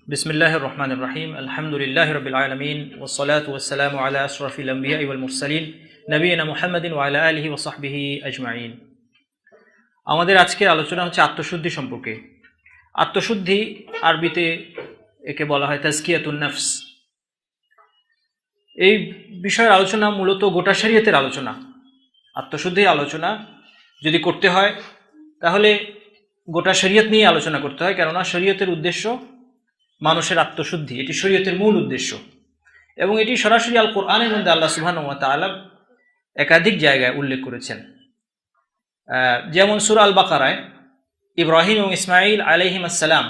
বিসমিল্লাহির রহমানির রহিম আলহামদুলিল্লাহি রাব্বিল আলামিন ওয়াসসালাতু ওয়াসসালামু আলা আশরাফিল আমবিয়া ওয়াল মুরসালিন নবিয়িনা মুহাম্মাদিন ওয়া আলা আলিহি ওয়া সাহবিহি আজমাইন। আমাদের আজকের আলোচনা হচ্ছে আত্মশুদ্ধি সম্পর্কে। আত্মশুদ্ধি আরবিতে একে বলা হয় তাজকিয়াতুন নফস। এই বিষয়ের আলোচনা মূলত গোটা শরীয়তের আলোচনা। আত্মশুদ্ধির আলোচনা যদি করতে হয় তাহলে গোটা শরীয়ত নিয়ে আলোচনা করতে হয়, কেননা শরীয়তের উদ্দেশ্য মানুষের আত্মশুদ্ধি, এটি শরীয়তের মূল উদ্দেশ্য এবং এটি সরাসরি আল কোরআনের মধ্যে আল্লাহ সুবহানাহু ওয়া তাআলা একাধিক জায়গায় উল্লেখ করেছেন। যেমন সূরা আল বাকারায় ইব্রাহিম এবং ইসমাঈল আলাইহিমুস সালাম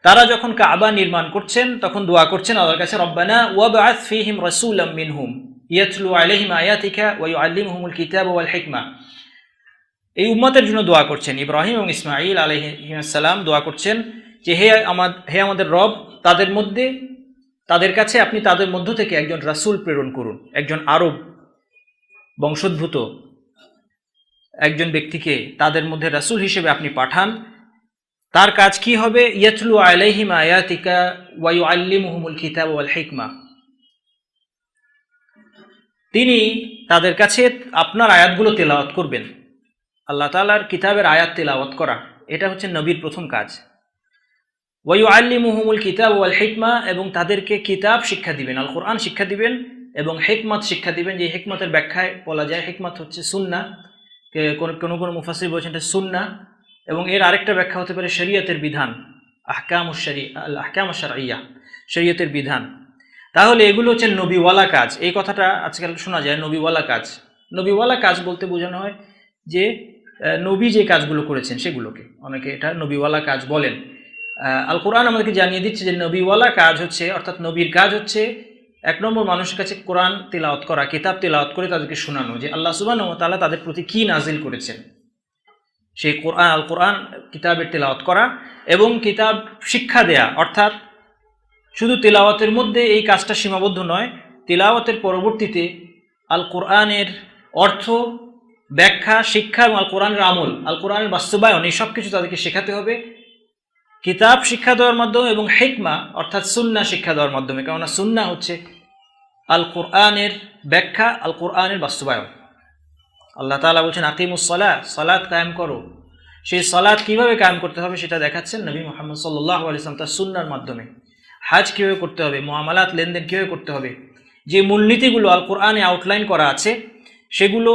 তারা যখন কাবা নির্মাণ করছেন তখন দোয়া করছেন আল্লাহর কাছে, রব্বানা ওয়াবআথ ফীহিম রাসূলাম মিনহুম ইয়াতলু আলাইহিম আয়াতিকা ওয়া ইউআল্লিমুহুমুল কিতাবা ওয়াল হিকমা। এই উম্মতের জন্য দোয়া করছেন। ইব্রাহিম এবং ইসমাঈল আলাইহিমুস সালাম দোয়া করছেন যে হে আমাদের রব, তাদের কাছে আপনি তাদের মধ্য থেকে একজন রাসূল প্রেরণ করুন, একজন আরব বংশোদ্ভূত একজন ব্যক্তিকে তাদের মধ্যে রাসূল হিসেবে আপনি পাঠান। তার কাজ কি হবে? ইয়াতলু আলাইহিম আয়াতিকা ওয়া ইউআল্লিমুহুমুল কিতাবা ওয়াল হিকমা। তিনি তাদের কাছে আপনার আয়াতগুলো তেলাওয়াত করবেন। আল্লাহ তাআলার কিতাবের আয়াত তেলাওয়াত করা, এটা হচ্ছে নবীর প্রথম কাজ। ওয়া ইউআল্লিমুহুমুল কিতাবা ওয়াল হিকমা, এবং তাদেরকে কিতাব শিক্ষা দিবেন, আল কোরআন শিক্ষা দিবেন এবং হিকমত শিক্ষা দিবেন। যে হিকমতের ব্যাখ্যায় বলা যায় হিকমত হচ্ছে সুন্নাহ, কোন মুফাসসির বলেছেন এটা সুন্নাহ, এবং এর আরেকটা ব্যাখ্যা হতে পারে শরীয়তের বিধান, আহকামুশ শারঈয়া, শরীয়তের বিধান। তাহলে এগুলো হচ্ছে নবীওয়ালা কাজ। এই কথাটা আজকাল শোনা যায়, নবীওয়ালা কাজ। নবীওয়ালা কাজ বলতে বোঝানো হয় যে নবী যে কাজগুলো করেছেন সেগুলোকে অনেকে এটা নবীওয়ালা কাজ বলেন। আল কোরআন আমাদেরকে জানিয়ে দিচ্ছে যে নবীওয়ালা কাজ হচ্ছে, অর্থাৎ নবীর কাজ হচ্ছে এক নম্বর মানুষের কাছে কোরআন তিলাওয়াত করা, কিতাব তিলাওয়াত করে তাদেরকে শোনানো যে আল্লাহ সুবহানাহু ওয়া তাআলা তাদের প্রতি কি নাজিল করেছেন, সেই কোরআন আল কোরআন কিতাবের তিলাওয়াত করা এবং কিতাব শিক্ষা দেয়া। অর্থাৎ শুধু তিলাওয়াতের মধ্যে এই কাজটা সীমাবদ্ধ নয়, তিলাওয়াতের পরবর্তীতে আল কোরআনের অর্থ, ব্যাখ্যা, শিক্ষা এবং আল কোরআনের আমল, আল কোরআনের বাস্তবায়ন, এই সব কিছু তাদেরকে শেখাতে হবে কিতাব শিক্ষা দেওয়ার মাধ্যমে এবং হিকমা অর্থাৎ সুন্নাহ শিক্ষা দেওয়ার মাধ্যমে। কেননা সুন্নাহ হচ্ছে আল কোরআনের ব্যাখ্যা, আল কোরআনের বাস্তবায়ন। আল্লাহ তাআলা বলছেন আকিমুস সালাহ, সালাত কায়েম করো। সেই সালাত কিভাবে কায়েম করতে হবে সেটা দেখাচ্ছেন নবী মুহাম্মদ সাল্লাল্লাহু আলাইহি ওয়াসাল্লাম তার সুন্নাহর মাধ্যমে। হাজ কিভাবে করতে হবে, মুআমালাত লেনদেন কিভাবে করতে হবে, যে মূলনীতিগুলো আল কোরআনে আউটলাইন করা আছে সেগুলো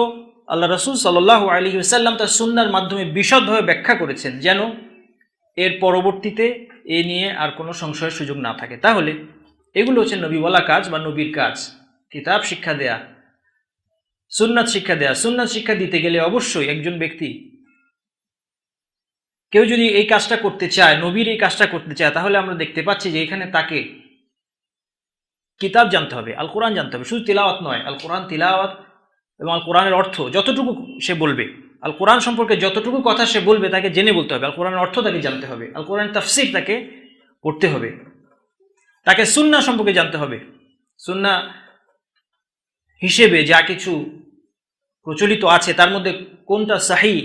আল্লাহ রাসূল সাল্লাল্লাহু আলাইহি ওয়াসাল্লাম তার সুন্নাহর মাধ্যমে বিশদভাবে ব্যাখ্যা করেছেন, যেন এর পরবর্তীতে এ নিয়ে আর কোনো সংশয়ের সুযোগ না থাকে। তাহলে এগুলো হচ্ছে নবীওয়ালা কাজ বা নবীর কাজ। কিতাব শিক্ষা দেয়া, সুন্নাত শিক্ষা দেয়া। সুন্নাত শিক্ষা দিতে গেলে অবশ্যই একজন ব্যক্তি, কেউ যদি এই কাজটা করতে চায়, নবীর এই কাজটা করতে চায়, তাহলে আমরা দেখতে পাচ্ছি যে এখানে তাকে কিতাব জানতে হবে, আল কোরআন জানতে হবে। শুধু তিলাওয়াত নয়, আল কোরআন তিলাওয়াত এবং আল কোরআনের অর্থ যতটুকু সে বলবে, আল কোরআন সম্পর্কে যতটুকু কথা সে বলবে তাকে জেনে বলতে হবে। আল কোরআনের অর্থ তাকে জানতে হবে, আল কোরআনের তাফসীর তাকে পড়তে হবে, তাকে সুন্নাহ সম্পর্কে জানতে হবে। সুন্নাহ হিসেবে যা কিছু প্রচলিত আছে তার মধ্যে কোনটা সহিহ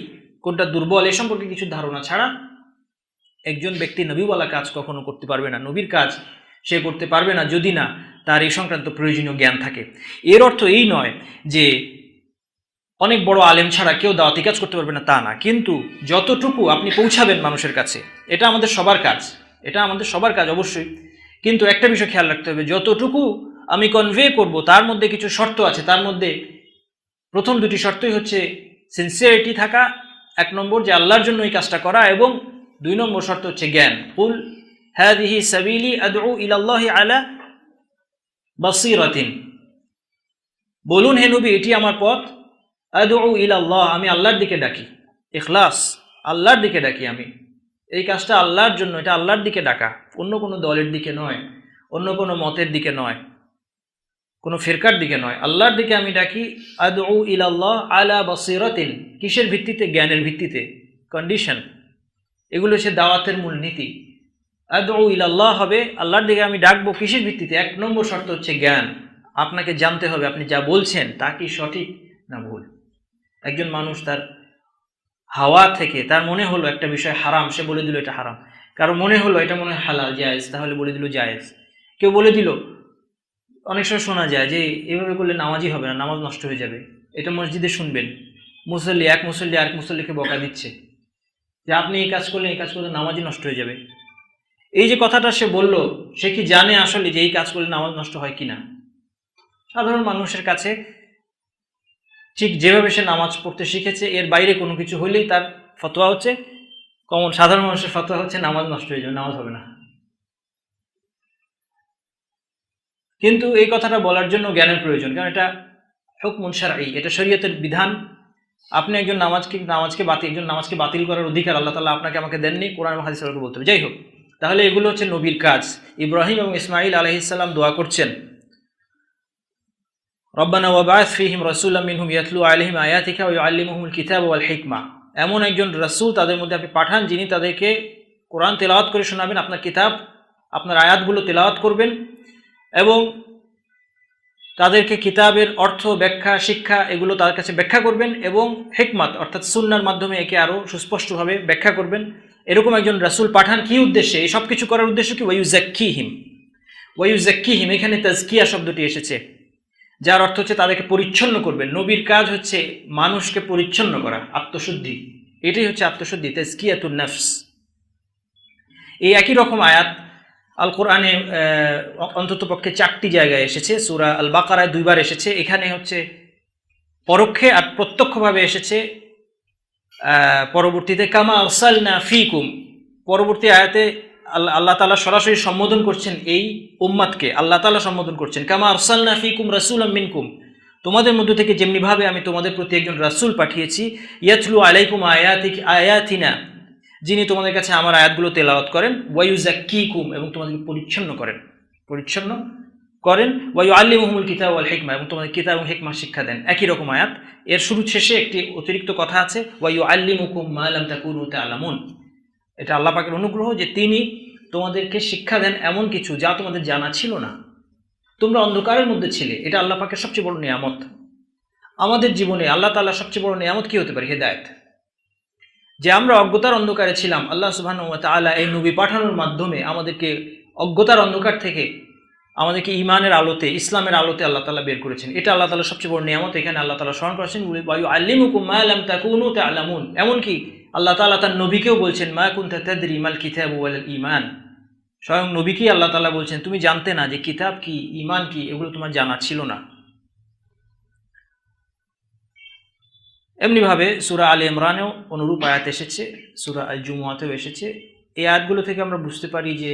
কোনটা দুর্বল এ সম্পর্কে কিছু ধারণা ছাড়া একজন ব্যক্তি নবীওয়ালা কাজ কখনো করতে পারবে না। নবীর কাজ সে করতে পারবে না যদি না তার এই সংক্রান্ত প্রয়োজনীয় জ্ঞান থাকে। এর অর্থ এই নয় যে অনেক বড় আলেম ছাড়া কেউ দাওয়াতি কাজ করতে পারবে না, তা না। কিন্তু যতটুকু আপনি পৌঁছাবেন মানুষের কাছে, এটা আমাদের সবার কাজ, এটা আমাদের সবার কাজ অবশ্যই। কিন্তু একটা বিষয় খেয়াল রাখতে হবে, যতটুকু আমি কনভে করব তার মধ্যে কিছু শর্ত আছে। তার মধ্যে প্রথম দুটি শর্তই হচ্ছে সিনসিয়ারিটি থাকা, এক নম্বর যে আল্লাহর জন্য এই কাজটা করা, এবং দুই নম্বর শর্ত হচ্ছে জ্ঞান। কুল হাযিহি সাবিলি আদউ ইলাল্লাহি আলা বাসীরাতিন, বলুন হে নবী এটি আমার পথ, আদউ ইলাল্লাহ, আমি আল্লাহর দিকে ডাকি, ইখলাস, আল্লাহর দিকে ডাকি। আমি এই কাজটা আল্লাহর জন্য, এটা আল্লাহর দিকে ডাকা, অন্য কোনো দলের দিকে নয়, অন্য কোনো মতের দিকে নয়, কোনো ফিরকার দিকে নয়, আল্লাহর দিকে আমি ডাকি। আদউ ইলাল্লাহ আলা বাসীরাতিন, কিসের ভিত্তিতে? জ্ঞানের ভিত্তিতে। কন্ডিশন, এগুলো হচ্ছে দাওয়াতের মূল নীতি। আদউ ইলাল্লাহ হবে আল্লাহর দিকে আমি ডাকবো, কিসের ভিত্তিতে? এক নম্বর শর্ত হচ্ছে জ্ঞান। আপনাকে জানতে হবে আপনি যা বলছেন তা কি সঠিক না ভুল। একজন মানুষ তার হাওয়া থেকে তার মনে হলো একটা বিষয় হারাম, সে বলে দিল এটা হারাম, কারো মনে হলো এটা মনে হয় হালাল জায়েজ, তাহলে বলে দিল জায়েজ। কেউ বলে দিল, অনেক সময় শোনা যায় যে এভাবে করলে নামাজই হবে না, নামাজ নষ্ট হয়ে যাবে। এটা মসজিদে শুনবেন, এক মুসল্লি আরেক মুসল্লিকে বকা দিচ্ছে যে আপনি এই কাজ করলে নামাজই নষ্ট হয়ে যাবে। এই যে কথাটা সে বলল, সে কি জানে আসলে যে এই কাজ করলে নামাজ নষ্ট হয় কিনা? সাধারণ মানুষের কাছে ঠিক যেভাবে সে নামাজ পড়তে শিখেছে, এর বাইরে কোনো কিছু হলেই তার ফতোয়া হচ্ছে, সাধারণ মানুষের ফতোয়া হচ্ছে নামাজ নষ্ট হয়ে যাবে, নামাজ হবে না। কিন্তু এই কথাটা বলার জন্য জ্ঞানের প্রয়োজন, কারণ এটা হুকমুন শারঈ, এটা শরীয়তের বিধান। আপনি একজন নামাজকে বাতিল করার অধিকার আল্লাহ তাআলা আপনাকে আমাকে দেননি, কোরআন এবং হাদিসে বলতে হবে। যাই হোক, তাহলে এগুলো হচ্ছে নবীর কাজ। ইব্রাহিম এবং ইসমাঈল আলাইহিস সালাম দোয়া করছেন, রব্বানা ওয়াবআথ ফীহিম রাসূলাম মিনহুম ইয়াতলু আলাইহিম আয়াতিকা ওয়া ইউআল্লিমুহুমুল কিতাবা ওয়াল হিকমা। এমন একজন রাসূল তাদের মধ্যে আপনি পাঠান, যিনি তাদেরকে কোরআন তেলাওয়াত করে শোনাবেন, আপনার কিতাব, আপনার আয়াতগুলো তেলাওয়াত করবেন এবং তাদেরকে কিতাবের অর্থ, ব্যাখ্যা, শিক্ষা এগুলো তাদের কাছে ব্যাখ্যা করবেন এবং হিকমাত অর্থাৎ সুন্নাহর মাধ্যমে একে আরও সুস্পষ্টভাবে ব্যাখ্যা করবেন। এরকম একজন রাসূল পাঠান। কি উদ্দেশ্যে? এই সব কিছু করার উদ্দেশ্য কি? ওয়ায়ুযাক্কিহিম, এখানে তাজকিয়া শব্দটি এসেছে, যার অর্থ হচ্ছে তাদেরকে পরিচ্ছন্ন করবেন। নবীর কাজ হচ্ছে মানুষকে পরিচ্ছন্ন করা, আত্মশুদ্ধি। এটাই হচ্ছে আত্মশুদ্ধি, তাজকিয়াতুন নফস। এই একই রকম আয়াত আল কোরআনে অন্তত পক্ষে 4টি জায়গায় এসেছে। সূরা আল বাকারায় 2বার এসেছে। এখানে হচ্ছে পরোক্ষে আর প্রত্যক্ষভাবে এসেছে পরবর্তীতে, কামা আরসালনা ফীকুম। পরবর্তী আয়াতে আল্লাহ তাআলা সরাসরি সম্বোধন করছেন এই উম্মতকে, আল্লাহ তাআলা সম্বোধন করছেন কামা আরসালনা ফীকুম রাসূলাম মিনকুম, তোমাদের মধ্য থেকে যেমনিভাবে আমি তোমাদের প্রতি একজন রাসূল পাঠিয়েছি, ইয়াতলু আলাইকুম আয়াতিনা, যিনি তোমাদের কাছে আমার আয়াতগুলো তেলাওয়াত করেন, ওয়ায়ুযাক্কিকুম, এবং তোমাদেরকে পরিচ্ছন্ন করেন, ওয়ায়ুআল্লিমুহুমুল কিতাব ওয়াল হিকমা, এবং তোমাদের কিতাব এবং হিকমা শিক্ষা দেন। একই রকম আয়াত। এর শুরু শেষে একটি অতিরিক্ত কথা আছে, ওয়ায়ুআল্লিমুকুম মা লাম তাকুনু তা'লামুন। এটা আল্লাহ পাকের অনুগ্রহ যে তিনি তোমাদেরকে শিক্ষা দেন এমন কিছু যা তোমাদের জানা ছিল না, তোমরা অন্ধকারের মধ্যে ছিলে। এটা আল্লাহ পাকের সবচেয়ে বড় নিয়ামত। আমাদের জীবনে আল্লাহ তাআলার সবচেয়ে বড় নিয়ামত কি হতে পারে? হেদায়েত। যে আমরা অজ্ঞতার অন্ধকারে ছিলাম, আল্লাহ সুবহানাহু ওয়া তাআলা এই নবী পাঠানোর মাধ্যমে আমাদেরকে অজ্ঞতার অন্ধকার থেকে আমাদেরকে ঈমানের আলোতে, ইসলামের আলোতে আল্লাহ তাআলা বের করেছেন। এটা আল্লাহ তাআলার সবচেয়ে বড় নিয়ামত। এখানে আল্লাহ তাআলা স্মরণ করেছেন, ওয়ায়ুআল্লিমুকুম মা লাম তাকুনু তা'লামুন। এমনকি আল্লাহ তাআলা তার নবীকেও বলছেন, মা কুনতা তাদরি মাল কিতাবু ওয়াল ঈমান। স্বয়ং নবীকেই আল্লাহ তাআলা বলছেন, তুমি জানতে না যে কিতাব কি, ঈমান কি, এগুলো তোমার জানা ছিল না। এমনিভাবে সূরা আলে ইমরানেও অনুরূপ আয়াত এসেছে, সূরা আল জুমুয়াতেও এসেছে। এই আয়াতগুলো থেকে আমরা বুঝতে পারি যে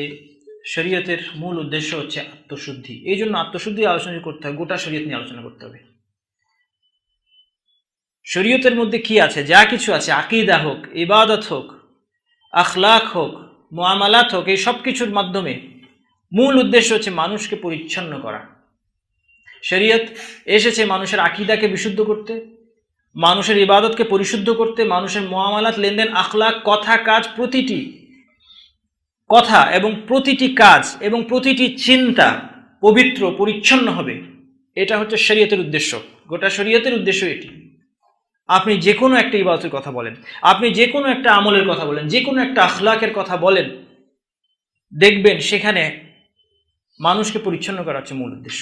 শরীয়তের মূল উদ্দেশ্য হচ্ছে আত্মশুদ্ধি। এই জন্য আত্মশুদ্ধি আলোচনা করতে হবে, গোটা শরীয়ত নিয়ে আলোচনা করতে হবে। শরীয়তের মধ্যে কি আছে? যা কিছু আছে, আকীদা হোক, ইবাদত হোক, আখলাক হোক, মুআমালাত হোক, এই সব কিছুর মাধ্যমে মূল উদ্দেশ্য হচ্ছে মানুষকে পরিচ্ছন্ন করা। শরীয়ত এসেছে মানুষের আকীদাকে বিশুদ্ধ করতে, মানুষের ইবাদতকে পরিশুদ্ধ করতে, মানুষের মুআমালাত, লেনদেন, আখলাক, কথা, কাজ, প্রতিটি কথা এবং প্রতিটি কাজ এবং প্রতিটি চিন্তা পবিত্র, পরিচ্ছন্ন হবে। এটা হচ্ছে শরীয়তের উদ্দেশ্য। গোটা শরীয়তের উদ্দেশ্য এটি। আপনি যে কোনো একটা ইবাদতের কথা বলেন, আপনি যে কোনো একটা আমলের কথা বলেন, যে কোনো একটা আখলাকের কথা বলেন, দেখবেন সেখানে মানুষকে পরিচ্ছন্ন করা হচ্ছে মূল উদ্দেশ্য,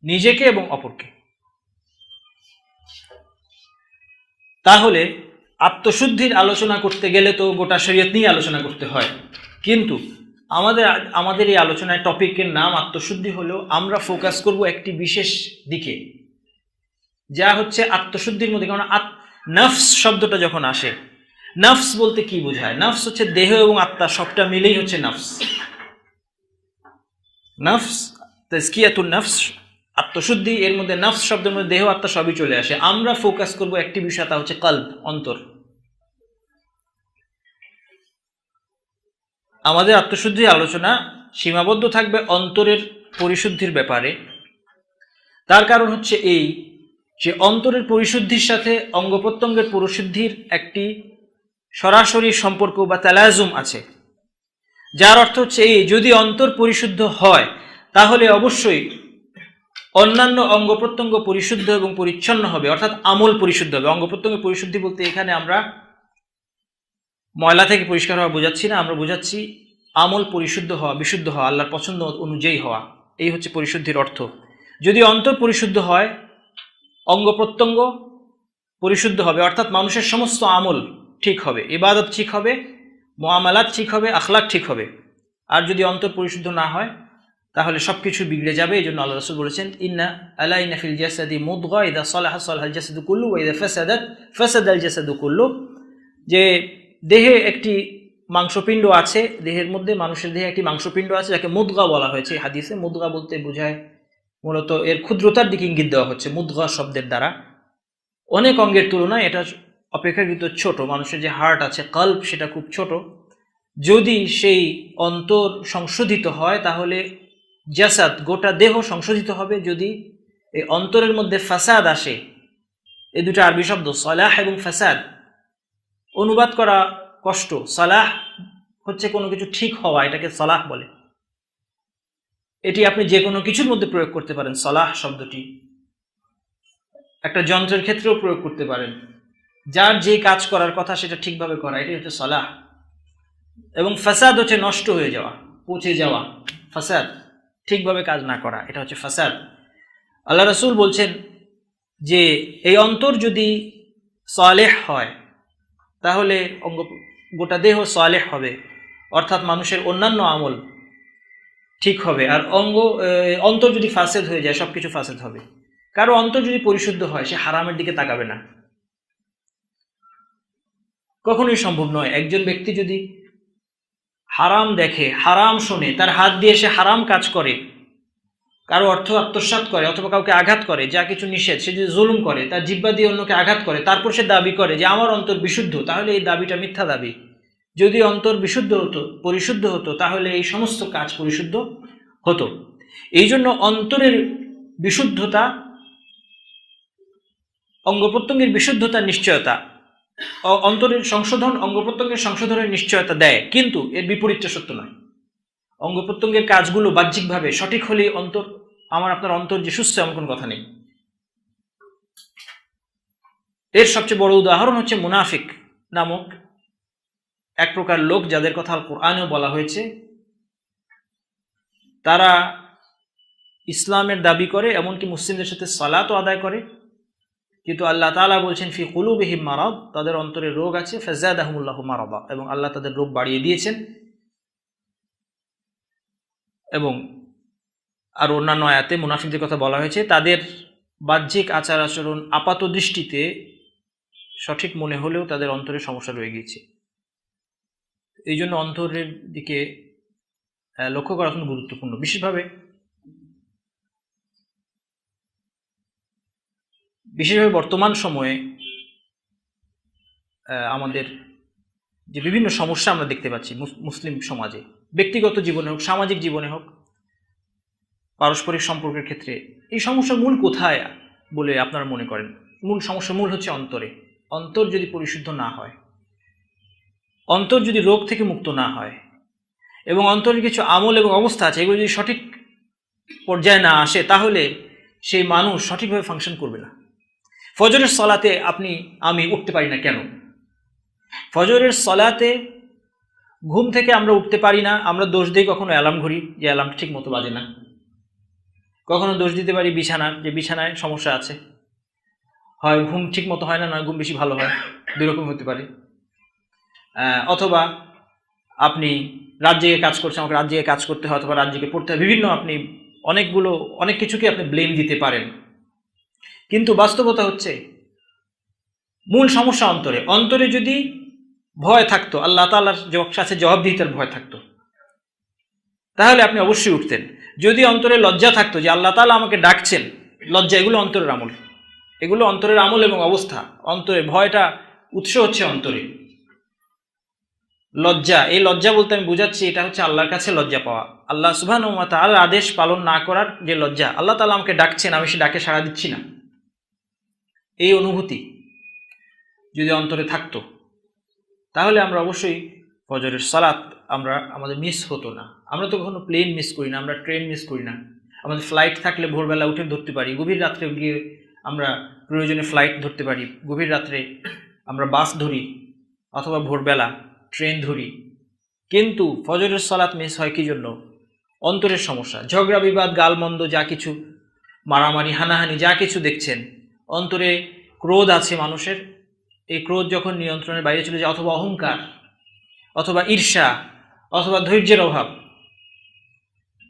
নিজেকে এবং অপরকে। তাহলে আত্মশুদ্ধির আলোচনা করতে গেলে তো গোটা শরীয়ত নিয়ে আলোচনা করতে হয়, কিন্তু আমাদের এই আলোচনায় টপিকের নাম আত্মশুদ্ধি হলেও আমরা ফোকাস করব একটি বিশেষ দিকে, যা হচ্ছে আত্মশুদ্ধির মধ্যে। কারণ নফস শব্দটা যখন আসে, নফস বলতে কি বোঝায়? নফস হচ্ছে দেহ এবং আত্মা, সবটা মিলেই হচ্ছে নফস। নফস, তাজকিয়াতুন নফস, আত্মশুদ্ধি, এর মধ্যে নফস শব্দের মধ্যে দেহ, আত্মা সবই চলে আসে। আমরা ফোকাস করব একটি বিষয়, তা হচ্ছে কলব, অন্তর। আমাদের আত্মশুদ্ধির আলোচনা সীমাবদ্ধ থাকবে অন্তরের পরিশুদ্ধির ব্যাপারে। তার কারণ হচ্ছে এই যে অন্তরের পরিশুদ্ধির সাথে অঙ্গ প্রত্যঙ্গের পরিশুদ্ধির একটি সরাসরি সম্পর্ক বা তালাজুম আছে, যার অর্থ হচ্ছে এই, যদি অন্তর পরিশুদ্ধ হয় তাহলে অবশ্যই অন্যান্য অঙ্গ প্রত্যঙ্গ পরিশুদ্ধ এবং পরিচ্ছন্ন হবে, অর্থাৎ আমল পরিশুদ্ধ হবে। অঙ্গ প্রত্যঙ্গের পরিশুদ্ধি বলতে এখানে আমরা ময়লা থেকে পরিষ্কার হওয়া বোঝাচ্ছি না, আমরা বোঝাচ্ছি আমল পরিশুদ্ধ হওয়া, বিশুদ্ধ হওয়া, আল্লাহর পছন্দ অনুযায়ী হওয়া। এই হচ্ছে পরিশুদ্ধির অর্থ। যদি অন্তর পরিশুদ্ধ হয়, অঙ্গ প্রত্যঙ্গ পরিশুদ্ধ হবে, অর্থাৎ মানুষের সমস্ত আমল ঠিক হবে, ইবাদত ঠিক হবে, মুআমালাত ঠিক হবে, আখলাক ঠিক হবে। আর যদি অন্তর পরিশুদ্ধ না হয় তাহলে সব কিছু বিগড়ে যাবে। এই জন্য আল্লাহ রাসূল বলেছেন, ইন্না আলা ইন্না ফিল জাসাদি মুদগা ইযা সালাহা সালাহাল জাসাদু কুল্লু ওয়া ইযা ফাসাদাত ফাসাদাল জাসাদু কুল্লু, যে দেহে একটি মাংসপিণ্ড আছে, দেহের মধ্যে, মানুষের দেহে একটি মাংসপিণ্ড আছে যাকে মুদগা বলা হয়েছে হাদিসে। মুদগা বলতে বোঝায় মূলত এর ক্ষুদ্রতার দিকে ইঙ্গিত দেওয়া হচ্ছে মুদগা শব্দের দ্বারা। অনেক অঙ্গের তুলনায় এটা অপেক্ষাকৃত ছোট। মানুষের যে হার্ট আছে, কল্ব, সেটা খুব ছোট। যদি সেই অন্তর সংশোধিত হয় তাহলে জাসাদ, গোটা দেহ সংশোধিত হবে। যদি এই অন্তরের মধ্যে ফাসাদ আসে, এই দুটো আরবি শব্দ সালাহ এবং ফাসাদ, অনুবাদ করা কষ্ট। সালাহ হচ্ছে কোনো কিছু ঠিক হওয়া, এটাকে সালাহ বলে। এটি আপনি যে কোনো কিছুর মধ্যে প্রয়োগ করতে পারেন। সালাহ শব্দটি একটা যন্ত্রের ক্ষেত্রেও প্রয়োগ করতে পারেন। যার যে কাজ করার কথা সেটা ঠিকভাবে করা, এটাই হচ্ছে সালাহ। এবং ফাসাদ হচ্ছে নষ্ট হয়ে যাওয়া, পচে যাওয়া। ফাসাদ ঠিকভাবে কাজ না করা, এটা হচ্ছে ফাসাদ। আল্লাহ রাসূল বলছেন যে এই অন্তর যদি সালেহ হয় তাহলে গোটা দেহ সালেহ হবে, অর্থাৎ মানুষের অন্যান্য আমল ঠিক হবে। আর অন্তর যদি ফাসেদ হয়ে যায়, সবকিছু ফাসেদ হবে। কারো অন্তর যদি পরিশুদ্ধ হয়, সে হারামের দিকে তাকাবে না, কখনোই সম্ভব নয়। একজন ব্যক্তি যদি হারাম দেখে, হারাম শোনে, তার হাত দিয়ে সে হারাম কাজ করে, কারো অর্থ আত্মসাৎ করে, অথবা কাউকে আঘাত করে, যা কিছু নিষেধ, সে যদি জুলুম করে, তার জিহ্বা দিয়ে অন্যকে আঘাত করে, তারপর সে দাবি করে যে আমার অন্তর বিশুদ্ধ, তাহলে এই দাবিটা মিথ্যা দাবি। যদি অন্তর বিশুদ্ধ হতো, পরিশুদ্ধ হতো, তাহলে এই সমস্ত কাজ পরিশুদ্ধ হতো। এই জন্য অন্তরের বিশুদ্ধতা, অঙ্গ প্রত্যঙ্গের বিশুদ্ধতার নিশ্চয়তা, অন্তরের সংশোধন অঙ্গ প্রত্যঙ্গের সংশোধনের নিশ্চয়তা দেয়, কিন্তু এর বিপরীতটা সত্য নয়। অঙ্গ প্রত্যঙ্গের কাজগুলো বাহ্যিকভাবে সঠিক হলেই অন্তর, আমার আপনার অন্তর যে সুস্থ, এমন কোনো কথা নেই। এর সবচেয়ে বড় উদাহরণ হচ্ছে মুনাফিক নামক এক প্রকার লোক, যাদের কথা আল কোরআনেও বলা হয়েছে। তারা ইসলামের দাবি করে, এমনকি মুসলিমদের সাথে সালাতও আদায় করে, কিন্তু আল্লাহ তাআলা বলছেন ফি কুলুবিহিম মারাদ, তাদের অন্তরে রোগ আছে, ফাযাদাহুমুল্লাহু মারাদা, এবং আল্লাহ তাদের রোগ বাড়িয়ে দিয়েছেন। এবং আর অন্যান্য আয়াতে মুনাফিকদের কথা বলা হয়েছে। তাদের বাহ্যিক আচার আচরণ আপাত দৃষ্টিতে সঠিক মনে হলেও তাদের অন্তরে সমস্যা রয়ে গিয়েছে। এই জন্য অন্তরের দিকে লক্ষ্য করা খুব গুরুত্বপূর্ণ। বিশেষভাবে বর্তমান সময়ে আমাদের যে বিভিন্ন সমস্যা আমরা দেখতে পাচ্ছি মুসলিম সমাজে, ব্যক্তিগত জীবনে হোক, সামাজিক জীবনে হোক, পারস্পরিক সম্পর্কের ক্ষেত্রে, এই সমস্যার মূল কোথায় বলে আপনারা মনে করেন? মূল হচ্ছে অন্তরে। অন্তর যদি পরিশুদ্ধ না হয়, অন্তর যদি রোগ থেকে মুক্ত না হয়, এবং অন্তরের কিছু আমল এবং অবস্থা আছে, এগুলো যদি সঠিক পর্যায়ে না আসে, তাহলে সেই মানুষ সঠিকভাবে ফাংশন করবে না। ফজরের সলাতে আমি উঠতে পারি না কেন? ফজরের সলাতে ঘুম থেকে আমরা উঠতে পারি না, আমরা দোষ দিই কখনো অ্যালার্ম ঘড়ি, যে অ্যালার্ম ঠিক মতো বাজে না। কখনো দোষ দিতে পারি বিছানার, যে বিছানায় সমস্যা আছে, হয় ঘুম ঠিক মতো হয় না, নয় ঘুম বেশি ভালো হয়, দুই রকম হতে পারে। অথবা আপনি রাত জেগে কাজ করছেন, আমাকে রাত জেগে কাজ করতে হয়, অথবা রাত জেগে পড়তে হয়, বিভিন্ন আপনি অনেক কিছুকে আপনি ব্লেম দিতে পারেন। কিন্তু বাস্তবতা হচ্ছে মূল সমস্যা অন্তরে। অন্তরে যদি ভয় থাকতো, আল্লাহ তাআলার কাছে জবাবদিহিতার ভয় থাকতো, তাহলে আপনি অবশ্যই উঠতেন। যদি অন্তরে লজ্জা থাকতো যে আল্লাহ তাআলা আমাকে ডাকছেন, লজ্জা, এগুলো অন্তরের আমল, এগুলো অন্তরের আমল এবং অবস্থা। অন্তরে ভয়টা উৎস হচ্ছে অন্তরে। লজ্জা, এই লজ্জা বলতে আমি বুঝাচ্ছি, এটা হচ্ছে আল্লাহর কাছে লজ্জা পাওয়া, আল্লাহ সুবহানাহু ওয়া তাআলার আদেশ পালন না করার যে লজ্জা, আল্লাহ তাআলা আমাকে ডাকছেন, আমি সে ডাকে সাড়া দিচ্ছি না, এই অনুভূতি যদি অন্তরে থাকতো, তাহলে আমরা অবশ্যই ফজরের সালাত আমাদের মিস হতো না। আমরা তো কখনো প্লেন মিস করি না, আমরা ট্রেন মিস করি না। আমাদের ফ্লাইট থাকলে ভোরবেলা উঠে ধরতে পারি, গভীর রাত্রে গিয়ে আমরা প্রয়োজনে ফ্লাইট ধরতে পারি, গভীর রাত্রে আমরা বাস ধরি, অথবা ভোরবেলা ট্রেন ধরি, কিন্তু ফজরের সালাত মিস হয় কি জন্য? অন্তরের সমস্যা, ঝগড়া বিবাদ, গালমন্দ, যা কিছু মারামারি হানাহানি যা কিছু দেখছেন, অন্তরে ক্রোধ আছে মানুষের। এই ক্রোধ যখন নিয়ন্ত্রণের বাইরে চলে যায়, অথবা অহংকার, অথবা ঈর্ষা, অথবা ধৈর্যের অভাব,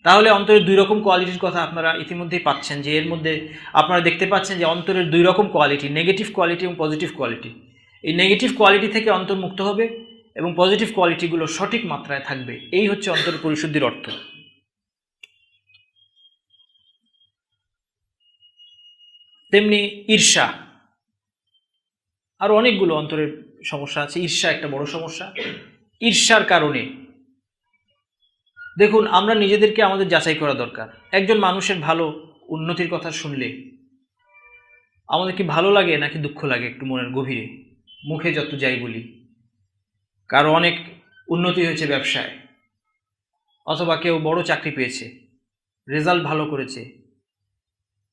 তাহলে অন্তরের দুই রকম কোয়ালিটির কথা আপনারা ইতিমধ্যেই পাচ্ছেন। যে এর মধ্যে আপনারা দেখতে পাচ্ছেন যে অন্তরের দুই রকম কোয়ালিটি, নেগেটিভ কোয়ালিটি এবং পজিটিভ কোয়ালিটি। এই নেগেটিভ কোয়ালিটি থেকে অন্তর মুক্ত হবে এবং পজিটিভ কোয়ালিটিগুলো সঠিক মাত্রায় থাকবে। এই হচ্ছে অন্তরের পরিশুদ্ধির অর্থ। তেমনি ঈর্ষা, আরও অনেকগুলো অন্তরের সমস্যা আছে। ঈর্ষা একটা বড় সমস্যা। ঈর্ষার কারণে দেখুন, আমরা নিজেদেরকে আমাদের যাচাই করা দরকার। একজন মানুষের ভালো উন্নতির কথা শুনলে আমাদের কি ভালো লাগে নাকি দুঃখ লাগে একটু মনের গভীরে? মুখে যত যাই বলি, কারো অনেক উন্নতি হয়েছে ব্যবসায়, অথবা কেউ বড় চাকরি পেয়েছে, রেজাল্ট ভালো করেছে,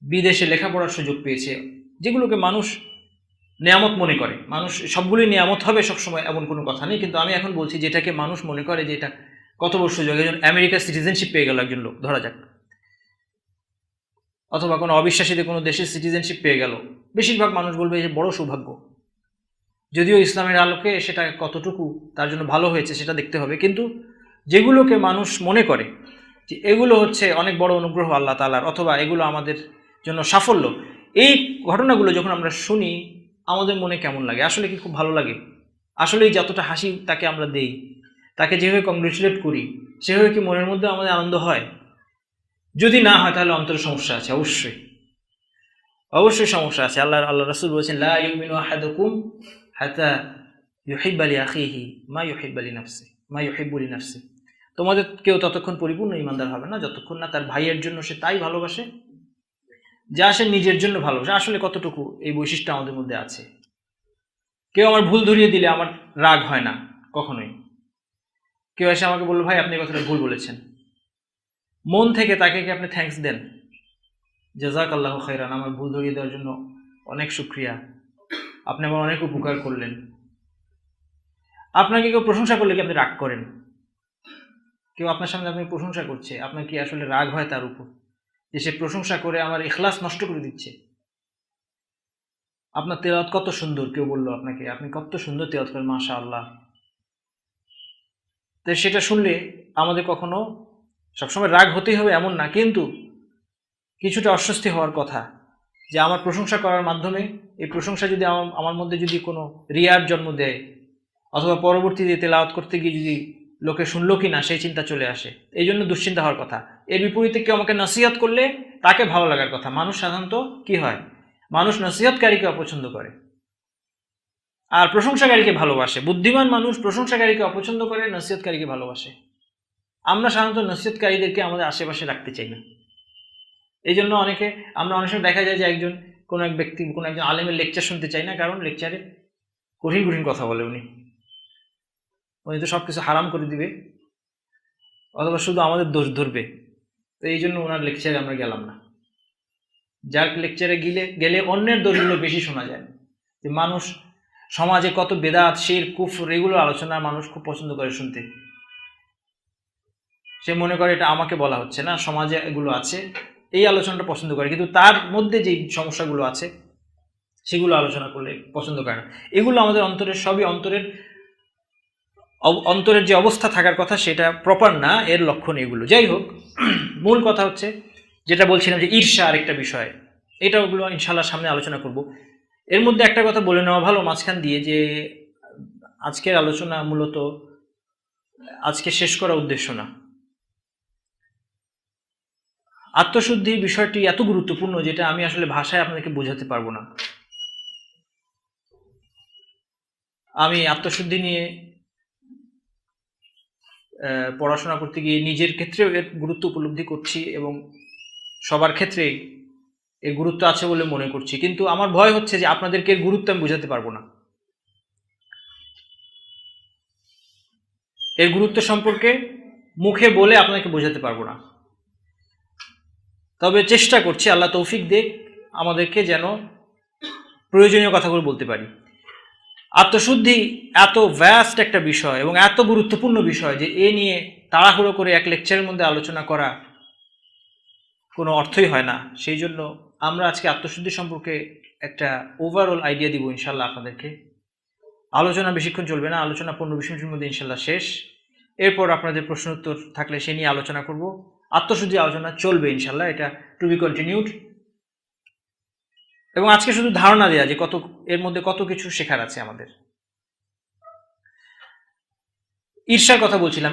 বিদেশে লেখাপড়ার সুযোগ পেয়েছে, যেগুলোকে মানুষ নেয়ামত মনে করে। মানুষ সবগুলোই নেয়ামত হবে সবসময় এমন কোনো কথা নেই, কিন্তু আমি এখন বলছি যেটাকে মানুষ মনে করে যে এটা কত বড় সুযোগ। একজন আমেরিকার সিটিজেনশিপ পেয়ে গেল একজন লোক, ধরা যাক, অথবা কোনো অবিশ্বাসীতে কোনো দেশের সিটিজেনশিপ পেয়ে গেল, বেশিরভাগ মানুষ বলবে যে বড় সৌভাগ্য। যদিও ইসলামের আলোকে সেটা কতটুকু তার জন্য ভালো হয়েছে সেটা দেখতে হবে, কিন্তু যেগুলোকে মানুষ মনে করে যে এগুলো হচ্ছে অনেক বড় অনুগ্রহ আল্লাহ তাআলার, অথবা এগুলো আমাদের জন্য সাফল্য, এই ঘটনাগুলো যখন আমরা শুনি আমাদের মনে কেমন লাগে? আসলে কি খুব ভালো লাগে? আসলেই যতটা হাসি তাকে আমরা দেই, তাকে যেভাবে কংগ্রেচুলেট করি, সেভাবে কি মনের মধ্যে আমাদের আনন্দ হয়? যদি না হয় তাহলে অন্তরে সমস্যা আছে, অবশ্যই অবশ্যই সমস্যা আছে। আল্লাহ রাসূল বলেছেন, লা ইউমিনু আহাদুকুম হাত্তা ইউহিব্বা লিআখিহি মা ইউহিব্বু লিনাফসিহি মা ইউহিব্বু লিনাফসিহি। তোমাদের কেউ ততক্ষণ পরিপূর্ণ ঈমানদার হবে না যতক্ষণ না তার ভাইয়ের জন্য সে তাই ভালোবাসে যা সে নিজের জন্য ভালোবাসে। আসলে কতটুকু এই বৈশিষ্ট্য আমাদের মধ্যে আছে? কেউ আমার ভুল ধরিয়ে দিলে আমার রাগ হয় না কখনোই। কেউ এসে আমাকে বললো, ভাই আপনি কথাটা ভুল বলেছেন, মন থেকে তাকে কি আপনি থ্যাঙ্কস দেন? জাযাকাল্লাহু খাইরান, আমার ভুল ধরিয়ে দেওয়ার জন্য অনেক শুকরিয়া, আপনি আমার অনেক উপকার করলেন। আপনাকে কেউ প্রশংসা করলে কি আপনি রাগ করেন? কেউ আপনার সামনে আপনি প্রশংসা করছে, আপনার কি আসলে রাগ হয় তার উপর যে সে প্রশংসা করে আমার ইখলাস নষ্ট করে দিচ্ছে? আপনার তেলাওয়াত কত সুন্দর, কেউ বললো আপনাকে, আপনি কত সুন্দর তেলাওয়াত করেন, মাশাআল্লাহ। তো সেটা শুনলে আমাদের কখনো সবসময় রাগ হতেই হবে এমন না, কিন্তু কিছুটা অস্বস্তি হওয়ার কথা যে আমার প্রশংসা করার মাধ্যমে এই প্রশংসা যদি আমার মধ্যে যদি কোনো রিয়ার জন্ম দেয়, অথবা পরবর্তীতে তেলাওয়াত করতে গিয়ে যদি লোকে শুনলো কি না সেই চিন্তা চলে আসে, এই জন্য দুশ্চিন্তা হওয়ার কথা। এর বিপরীতে কেউ আমাকে নসিহত করলে তাকে ভালো লাগার কথা। মানুষ সাধারণত কি হয়, মানুষ নসিহতকারীকে অপছন্দ করে আর প্রশংসাকারীকে ভালোবাসে। বুদ্ধিমান মানুষ প্রশংসাকারীকে অপছন্দ করে, নসিহতকারীকে ভালোবাসে। আমরা সাধারণত নসিহতকারীদেরকে আমাদের আশেপাশে রাখতে চাই না। এই জন্য আমরা অনেক সময় দেখা যায় যে কোনো এক ব্যক্তি, কোনো একজন আলেমের লেকচার শুনতে চাই না, কারণ লেকচারে কঠিন কঠিন কথা বলে উনি তো সব কিছু হারাম করে দিবে, অথবা শুধু আমাদের দোষ ধরবে। তো এই জন্য ওনার লেকচারে আমরা গেলাম না। যার লেকচারে গেলে অন্যের দোষগুলো বেশি শোনা যায়। যে মানুষ সমাজে কত বেদাত, শিরক, কুফর, এগুলো আলোচনা মানুষ খুব পছন্দ করে শুনতে। সে মনে করে এটা আমাকে বলা হচ্ছে না, সমাজে এগুলো আছে, এই আলোচনাটা পছন্দ করে। কিন্তু তার মধ্যে যে সমস্যাগুলো আছে সেগুলো আলোচনা করলে পছন্দ করে না। এগুলো আমাদের অন্তরের সবই অন্তরের যে অবস্থা থাকার কথা সেটা প্রপার না, এর লক্ষণ এগুলো। যাই হোক, মূল কথা হচ্ছে যেটা বলছিলাম যে ঈর্ষা আরেকটা বিষয়, এটা ওগুলো ইনশাল্লাহ সামনে আলোচনা করব। এর মধ্যে একটা কথা বলে নেওয়া ভালো মাঝখান দিয়ে, যে আজকের আলোচনা মূলত আজকে শেষ করার উদ্দেশ্য না। আত্মশুদ্ধি বিষয়টি এত গুরুত্বপূর্ণ যেটা আমি আসলে ভাষায় আপনাদেরকে বোঝাতে পারবো না। আমি আত্মশুদ্ধি নিয়ে পড়াশোনা করতে গিয়ে নিজের ক্ষেত্রেও এর গুরুত্ব উপলব্ধি করছি এবং সবার ক্ষেত্রেই এর গুরুত্ব আছে বলে মনে করছি, কিন্তু আমার ভয় হচ্ছে যে আপনাদেরকে এর গুরুত্ব আমি বোঝাতে পারবো না। এর গুরুত্ব সম্পর্কে মুখে বলে আপনাকে বোঝাতে পারবো না, তবে চেষ্টা করছি, আল্লাহ তৌফিক দেখ আমাদেরকে যেন প্রয়োজনীয় কথাগুলো বলতে পারি। আত্মশুদ্ধি এত ভ্যাস্ট একটা বিষয় এবং এত গুরুত্বপূর্ণ বিষয় যে এ নিয়ে তাড়াহুড়ো করে এক লেকচারের মধ্যে আলোচনা করা কোনো অর্থই হয় না। সেই জন্য আমরা আজকে আত্মশুদ্ধি সম্পর্কে একটা ওভারঅল আইডিয়া দিব ইনশাল্লাহ আপনাদেরকে। আলোচনা বেশিক্ষণ চলবে না, আলোচনা 15-20 মিনিটের মধ্যে ইনশাল্লাহ শেষ। এরপর আপনাদের প্রশ্ন উত্তর থাকলে সে নিয়ে আলোচনা করব। আত্মশুদ্ধি আলোচনা চলবে ইনশাল্লাহ, এটা টু বি কন্টিনিউড। এবং আজকে শুধু ধারণা দেয়া যে এর মধ্যে কত কিছু শেখার আছে আমাদের। ঈর্ষার কথা বলছিলাম।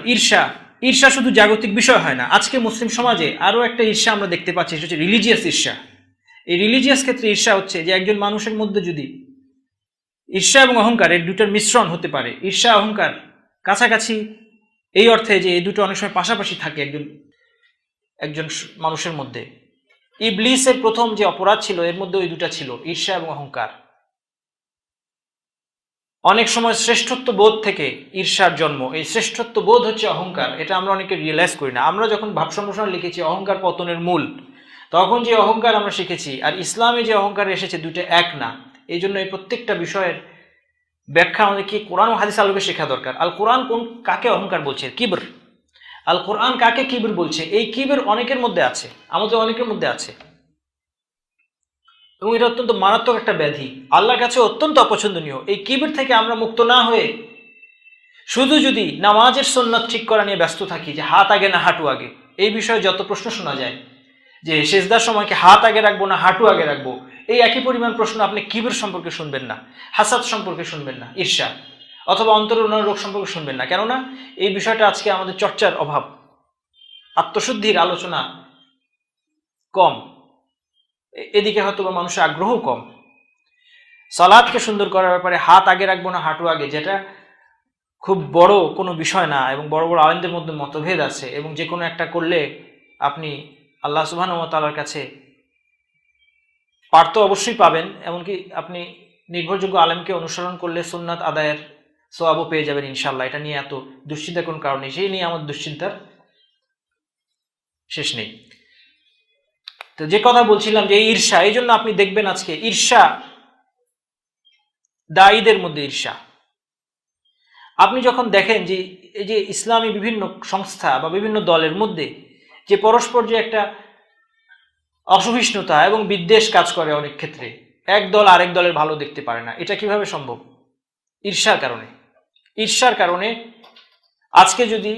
ঈর্ষা শুধু জাগতিক বিষয় হয় না, আজকে মুসলিম সমাজে আরো একটা ঈর্ষা আমরা দেখতে পাচ্ছি, সেটা হচ্ছে রিলিজিয়াস ঈর্ষা। এই রিলিজিয়াস ক্ষেত্রে ঈর্ষা হচ্ছে যে একজন মানুষের মধ্যে যদি ঈর্ষা এবং অহংকার এর দুটোর মিশ্রণ হতে পারে, ঈর্ষা অহংকার কাছাকাছি এই অর্থে যে এই দুটো অনেক সময় পাশাপাশি থাকে একজন মানুষের মধ্যে। ইবলিসের প্রথম যে অপরাধ ছিল এর মধ্যে ওই দুটা ছিল, ঈর্ষা এবং অহংকার। অনেক সময় শ্রেষ্ঠত্ব বোধ থেকে ঈর্ষার জন্ম। এই শ্রেষ্ঠত্ব বোধ হচ্ছে অহংকার, এটা আমরা অনেকে রিয়েলাইজ করি না। আমরা যখন ভাব সম্প্রসারণ লিখেছি অহংকার পতনের মূল, তখন যে অহংকার আমরা শিখেছি আর ইসলামে যে অহংকার এসেছে দুটো এক না। এই জন্য এই প্রত্যেকটা বিষয়ের ব্যাখ্যা আমাদেরকে কোরআন ও হাদিস আলোকে শেখা দরকার। আল কোরআন কাকে অহংকার বলছে? কিবর। আল কোরআন কাকে কিবর বলছে? এই কিবর অনেকের মধ্যে আছে, আমাদের অনেকের মধ্যে আছে, এবং এটা অত্যন্ত মারাত্মক একটা ব্যাধি, আল্লাহর কাছে অত্যন্ত অপছন্দনীয়। এই কিবর থেকে আমরা মুক্ত না হয়ে শুধু যদি নামাজের সুন্নাত ঠিক করা নিয়ে ব্যস্ত থাকি, যে হাত আগে না হাঁটু আগে, এই বিষয়ে যত প্রশ্ন শোনা যায় যে সেজদার সময় কি হাত আগে রাখবো না হাঁটু আগে রাখবো, এই একই পরিমাণ প্রশ্ন আপনি কিবর সম্পর্কে শুনবেন না, হাসাদ সম্পর্কে শুনবেন না, ঈর্ষা অথবা অন্তরের অন্যান্য রোগ সম্পর্কে শুনবেন না। কেননা এই বিষয়টা আজকে আমাদের চর্চার অভাব, আত্মশুদ্ধির আলোচনা কম, এদিকে হয়তো বা মানুষের আগ্রহ কম। সালাতকে সুন্দর করার ব্যাপারে হাত আগে রাখবো না হাঁটু আগে, যেটা খুব বড় কোনো বিষয় না, এবং বড় বড় আলেমদের মধ্যে মতভেদ আছে, এবং যে কোনো একটা করলে আপনি আল্লাহ সুবহানাহু ওয়া তাআলার কাছে পার তো অবশ্যই পাবেন, এমনকি আপনি নির্ভরযোগ্য আলেমকে অনুসরণ করলে সুন্নাত আদায়ের সওয়াবও পেয়ে যাবেন ইনশাআল্লাহ। এটা নিয়ে এত দুশ্চিন্তার কোনো কারণ নেই, সেই নিয়ে আমাদের দুশ্চিন্তার শেষ নেই। তো যে কথা বলছিলাম যে ঈর্ষা, এই জন্য আপনি দেখবেন আজকে ঈর্ষা, দায়ীদের মধ্যে ঈর্ষা। আপনি যখন দেখেন যে এই যে ইসলামী বিভিন্ন সংস্থা বা বিভিন্ন দলের মধ্যে যে পরস্পর যে একটা অসহিষ্ণুতা এবং বিদ্বেষ কাজ করে, অনেক ক্ষেত্রে এক দল আরেক দলের ভালো দেখতে পারে না, এটা কিভাবে সম্ভব? ঈর্ষার কারণে। ঈর্ষার কারণে আজকে যদি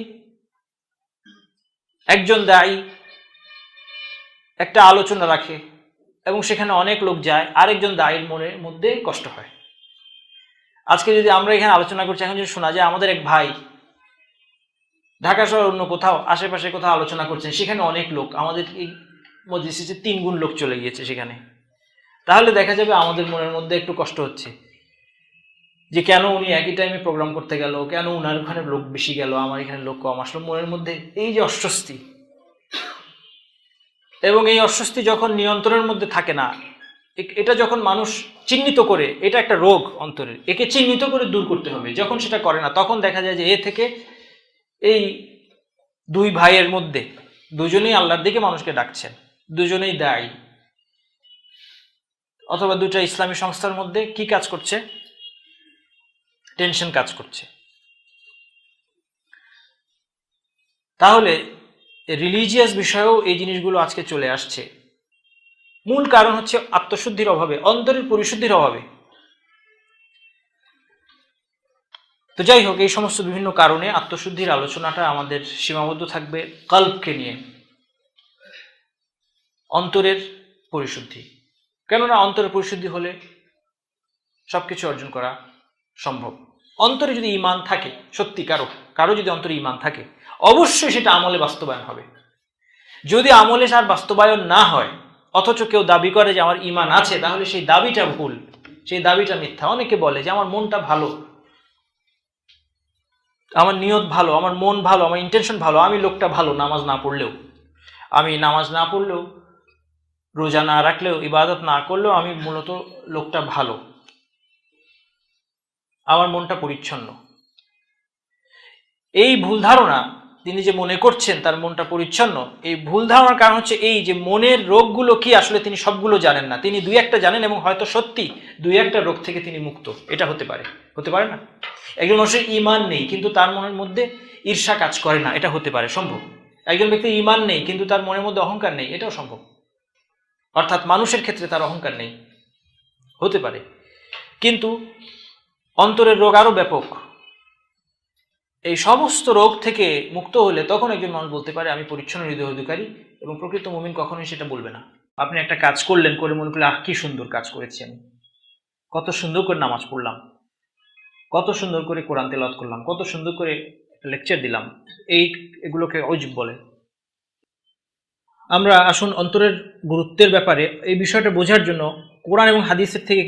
একজন দায়ী একটা আলোচনা রাখে এবং সেখানে অনেক লোক যায়, আরেকজন দায়ীর মনের মধ্যে কষ্ট হয়। আজকে যদি আমরা এখানে আলোচনা করছি, এখন যদি শোনা যায় আমাদের এক ভাই ঢাকা শহর অন্য কোথাও আশেপাশে কোথাও আলোচনা করছেন, সেখানে অনেক লোক, আমাদের এই মজলিসে 3 গুণ লোক চলে গিয়েছে সেখানে, তাহলে দেখা যাবে আমাদের মনের মধ্যে একটু কষ্ট হচ্ছে যে কেন উনি একই টাইমে প্রোগ্রাম করতে গেল, কেন উনার ওখানে লোক বেশি গেল, আমার এখানে লোক কম আসলো। মনের মধ্যে এই যে অস্বস্তি, এবং এই অস্বস্তি যখন নিয়ন্ত্রণের মধ্যে থাকে না, এটা যখন মানুষ চিহ্নিত করে, এটা একটা রোগ অন্তরের, একে চিহ্নিত করে দূর করতে হবে। যখন সেটা করে না, তখন দেখা যায় যে এ থেকে এই দুই ভাইয়ের মধ্যে দুজনেই আল্লাহর দিকে মানুষকে ডাকছেন, দুজনেই দায়ী, অথবা দুটা ইসলামী সংস্থার মধ্যে কি কাজ করছে? টেনশন কাজ করছে। তাহলে রিলিজিয়াস বিষয়েও এই জিনিসগুলো আজকে চলে আসছে। মূল কারণ হচ্ছে আত্মশুদ্ধির অভাবে, অন্তরের পরিশুদ্ধির অভাবে। তো যাই হোক, এই সমস্ত বিভিন্ন কারণে আত্মশুদ্ধির আলোচনাটা আমাদের সীমাবদ্ধ থাকবে কলবকে নিয়ে, অন্তরের পরিশুদ্ধি। কেননা অন্তরের পরিশুদ্ধি হলে সবকিছু অর্জন করা সম্ভব। অন্তরে যদি ঈমান থাকে, সত্যি কারো যদি অন্তরে ঈমান থাকে, অবশ্যই সেটা আমলে বাস্তবায়ন হবে। যদি আমলে তার বাস্তবায়ন না হয়, অথচ কেউ দাবি করে যে আমার ঈমান আছে, তাহলে সেই দাবিটা ভুল, সেই দাবিটা মিথ্যা। অনেকে বলে যে আমার মনটা ভালো, আমার নিয়ত ভালো, আমার মন ভালো, আমার ইন্টেনশন ভালো, আমি লোকটা ভালো, নামাজ না পড়লেও, রোজা না রাখলেও, ইবাদত না করলেও আমি মূলত লোকটা ভালো, আমার মনটা পরিচ্ছন্ন। এই ভুল ধারণা তিনি যে মনে করছেন তার মনটা পরিচ্ছন্ন, এই ভুল ধারণার কারণ হচ্ছে এই যে মনের রোগগুলো কি আসলে তিনি সবগুলো জানেন না, তিনি দুই একটা জানেন এবং হয়তো সত্যি দুই একটা রোগ থেকে তিনি মুক্ত। এটা হতে পারে না? একজন মানুষের ঈমান নেই কিন্তু তার মনের মধ্যে ঈর্ষা কাজ করে না, এটা হতে পারে, সম্ভব। একজন ব্যক্তির ঈমান নেই কিন্তু তার মনের মধ্যে অহংকার নেই, এটাও সম্ভব। অর্থাৎ মানুষের ক্ষেত্রে তার অহংকার নেই, হতে পারে। কিন্তু অন্তরের রোগ আরো ব্যাপক। এই সমস্ত রোগ থেকে মুক্ত হলে তখন একজন মানুষ বলতে পারে আমি পরিচ্ছন্ন হৃদয় অধিকারী, এবং প্রকৃত মুমিন কখনোই সেটা বলবে না। আপনি একটা কাজ করলেন, করে মনে করলে কি সুন্দর কাজ করেছি আমি, কত সুন্দর করে নামাজ পড়লাম, কত সুন্দর করে কোরআন তেলাওয়াত করলাম, কত সুন্দর করে লেকচার দিলাম, এগুলোকে অজীব বলে। আমরা আসুন অন্তরের গুরুত্বের ব্যাপারে এই বিষয়টা বোঝার জন্য কোরআন এবং হাদিসের থেকে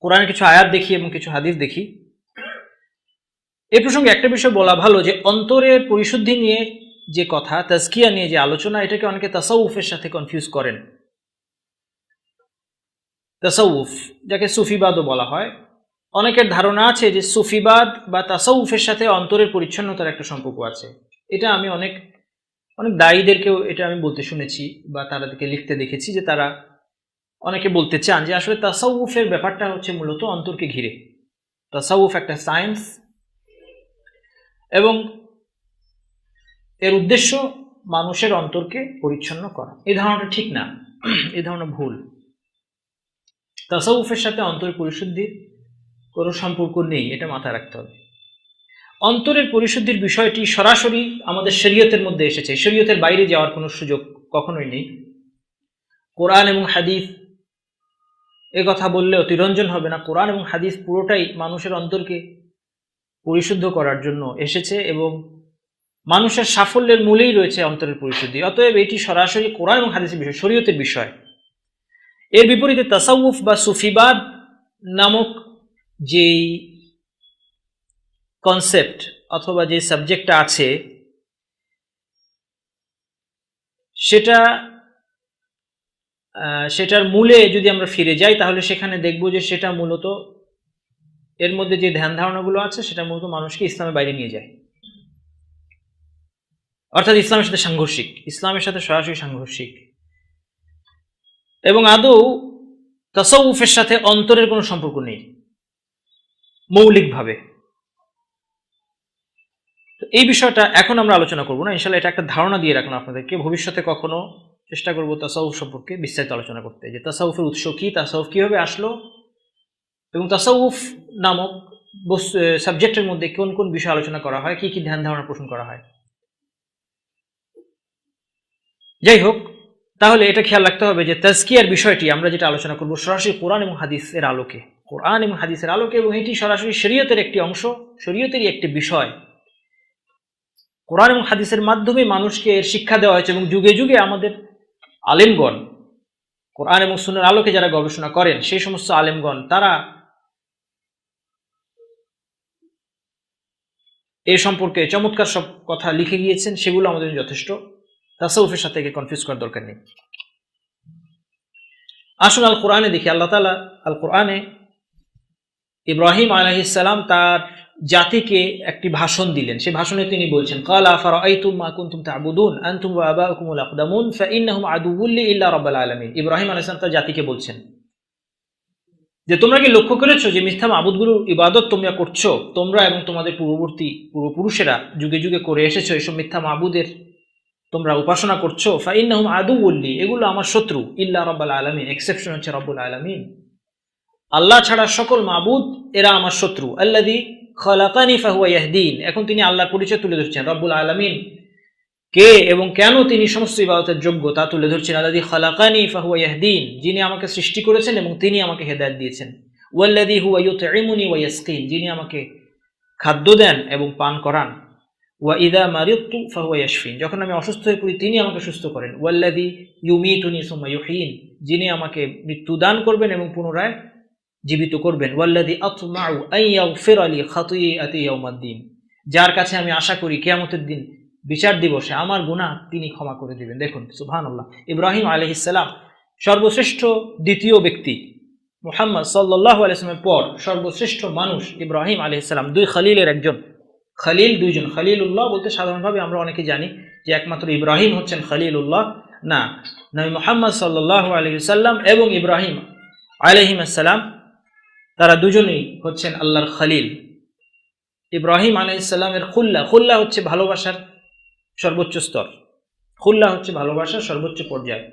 কোরআনের কিছু আয়াত দেখি এবং কিছু হাদিস দেখি। এই প্রসঙ্গে একটা বিষয় বলা ভালো যে অন্তরের পরিশুদ্ধি নিয়ে যে কথা, তাজকিয়া নিয়ে যে আলোচনা, এটাকে অনেকে তাসাউফের সাথে কনফিউজ করেন। তাসাউফ, যাকে সুফিবাদও বলা হয়, অনেকের ধারণা আছে যে সুফিবাদ বা তাসাউফের সাথে অন্তরের পরিচ্ছন্নতার একটা সম্পর্ক আছে। এটা আমি অনেক দায়ীদেরকেও এটা আমি বলতে শুনেছি বা তাদেরকে লিখতে দেখেছি যে তারা অনেকে বলতে চান যে আসলে তাসাউফের ব্যাপারটা হচ্ছে মূলত অন্তরকে ঘিরে। তাসাউফ একটা সায়েন্স এবং এর উদ্দেশ্য মানুষের অন্তরকে পরিচ্ছন্ন করা। এই ধারণাটা ঠিক না, এই ধারণা ভুল। তাসাউফের সাথে অন্তরের পরিশুদ্ধির কোনো সম্পর্ক নেই, এটা মাথায় রাখতে হবে। অন্তরের পরিশুদ্ধির বিষয়টি সরাসরি আমাদের শরীয়তের মধ্যে এসেছে, শরীয়তের বাইরে যাওয়ার কোনো সুযোগ কখনোই নেই। কোরআন এবং হাদিস এ কথা বললে অতিরঞ্জন হবে না। কোরআন এবং হাদিস পুরোটাই মানুষের অন্তরকে পরিশুদ্ধ করার জন্য এসেছে এবং মানুষের সাফল্যের মূলেই রয়েছে অন্তরের পরিশুদ্ধি। অতএব এটি সরাসরি কোরআন এবং হাদিসের বিষয়, শরীয়তের বিষয়। এর বিপরীতে তাসাউফ বা সুফিবাদ নামক যেই কনসেপ্ট অথবা যে সাবজেক্টটা আছে, সেটার মূলে যদি আমরা ফিরে যাই তাহলে সেখানে দেখব যে সেটা মূলত এর মধ্যে যে ধ্যান ধারণাগুলো আছে সেটা মূলত মানুষকে ইসলামের বাইরে নিয়ে যায়, অর্থাৎ ইসলামের সাথে সাংঘর্ষিক, ইসলামের সাথে সরাসরি সাংঘর্ষিক। এবং আদৌ তাসাউফের সাথে অন্তরের কোনো সম্পর্ক নেই মৌলিকভাবে। এই বিষয়টা এখন আমরা আলোচনা করব না, ইনশাআল্লাহ এটা একটা ধারণা দিয়ে রাখলাম আপনাদেরকে। ভবিষ্যতে কখনো চেষ্টা করব তাসাউফ সম্পর্কে বিস্তারিত আলোচনা করতে, যে তাসাউফের উৎস কি, তাসাউফ কিভাবে আসলো, এবং তাসাউফ নামক সাবজেক্টের মধ্যে কোন কোন বিষয় আলোচনা করা হয়, কি কি ধ্যান ধারণা পোষণ করা হয়। যাই হোক, তাহলে এটা খেয়াল রাখতে হবে যে তাজকিয়ার বিষয়টি আমরা যেটা আলোচনা করব সরাসরি কোরআন এবং হাদিসের আলোকে, কোরআন এবং হাদিসের আলোকে, এবং এটি সরাসরি শরীয়তের একটি অংশ, শরীয়তেরই একটি বিষয়। কোরআন এবং হাদিসের মাধ্যমে মানুষকে এর শিক্ষা দেওয়া হয়েছে এবং যুগে যুগে আমাদের আলেমগণ, কোরআন এবং সুন্নাহর আলোকে যারা গবেষণা করেন, সেই সমস্ত আলেমগণ তারা এই সম্পর্কে চমৎকার সব কথা লিখে গিয়েছেন, সেগুলো আমাদের যথেষ্ট। তাসাউফের সাথে কনফিউজ করার দরকার নেই। আসুন আল কোরআনে দেখি, আল্লাহ তাআলা আল কোরআনে ইব্রাহিম আলাইহিস সালাম তার জাতিকে একটি ভাষণ দিলেন। সেই ভাষণে তিনি বলছেন, ক্বালা আফারাআইতুম মা কুনতুম তা'বুদুন আনতুম ওয়া আবাউকুমুল আকদামুন ফাইন্নাহুম আদুউল লি ইল্লা রাব্বিল আলামিন। ইব্রাহিম আলাইহিস সালাম তার জাতিকে বলছেন যে তোমরা কি লক্ষ্য করেছো যে মিথ্যা মাবুদগুলোর ইবাদত তোমরা করছো, তোমরা এবং তোমাদের পূর্বপুরুষেরা যুগে যুগে করে এসেছো, এসব মিথ্যা মাবুদের তোমরা উপাসনা করছো। ফাইন্নাহুম আদুউল লি, এগুলো আমার শত্রু, ইল্লা রাব্বিল আলামিন, এক্সেপশন হচ্ছে রব্বুল আলামিন, আল্লাহ ছাড়া সকল মাবুদ এরা আমার শত্রু। আল্লাযী খালাকানি ফাহুয়া ইয়াহদিন, এখন তিনি আল্লাহর পরিচয় তুলে ধরছেন, রব্বুল আলামিন কে এবং কেন তিনি সমস্ত ইবাদতের যোগ্য তা তুলে ধরছেন। আল্লাযী খালাকানি ফাহুয়া ইয়াহদিন, যিনি আমাকে সৃষ্টি করেছেন এবং তিনি আমাকে হেদায়েত দিয়েছেন। ওয়াল্লাযী হুয়া ইউতঈমুনি ওয়া ইয়াসকিন, যিনি আমাকে খাদ্য দেন এবং পান করান। ওয়া ইযা মারিদতু ফাহুয়া ইয়াশফিন, যখন আমি অসুস্থ হয়ে পড়ি তিনি আমাকে সুস্থ করেন। ওয়াল্লাযী ইউমীতুনি সুম্মা ইউহয়িন, যিনি আমাকে মৃত্যু দান করবেন এবং পুনরায় জীবিত করবেন। ওয়াল্লাযী আতমাউ আন ইয়াগফিরা লি খাতীআতি ইয়াউমিদ্দিন, যার কাছে আমি আশা করি কিয়ামতের দিন বিচার দিবসে আমার গুনাহ তিনি ক্ষমা করে দিবেন। দেখুন সুবহানাল্লাহ, ইব্রাহিম আলাইহিস সালাম সর্বশ্রেষ্ঠ দ্বিতীয় ব্যক্তি, মুহাম্মদ সাল্লাল্লাহু আলাইহি ওয়াসাল্লামের পর সর্বশ্রেষ্ঠ মানুষ ইব্রাহিম আলাইহিস সালাম, দুই খলিলের একজন, খলিল দুইজন, খলিলুল্লাহ বলতে সাধারণভাবে আমরা অনেকে জানি যে একমাত্র ইব্রাহিম হচ্ছেন খলিলুল্লাহ, না, নবী মুহাম্মদ সাল্লাল্লাহু আলাইহি ওয়াসাল্লাম এবং ইব্রাহিম আলাইহিস সালাম তারা দুজনেই হচ্ছেন আল্লাহর খলিল। ইব্রাহিম আলাইহিস সালামের খুল্লা হচ্ছে ভালোবাসার সর্বোচ্চ স্তর, খুল্লা হচ্ছে ভালোবাসার সর্বোচ্চ পর্যায়,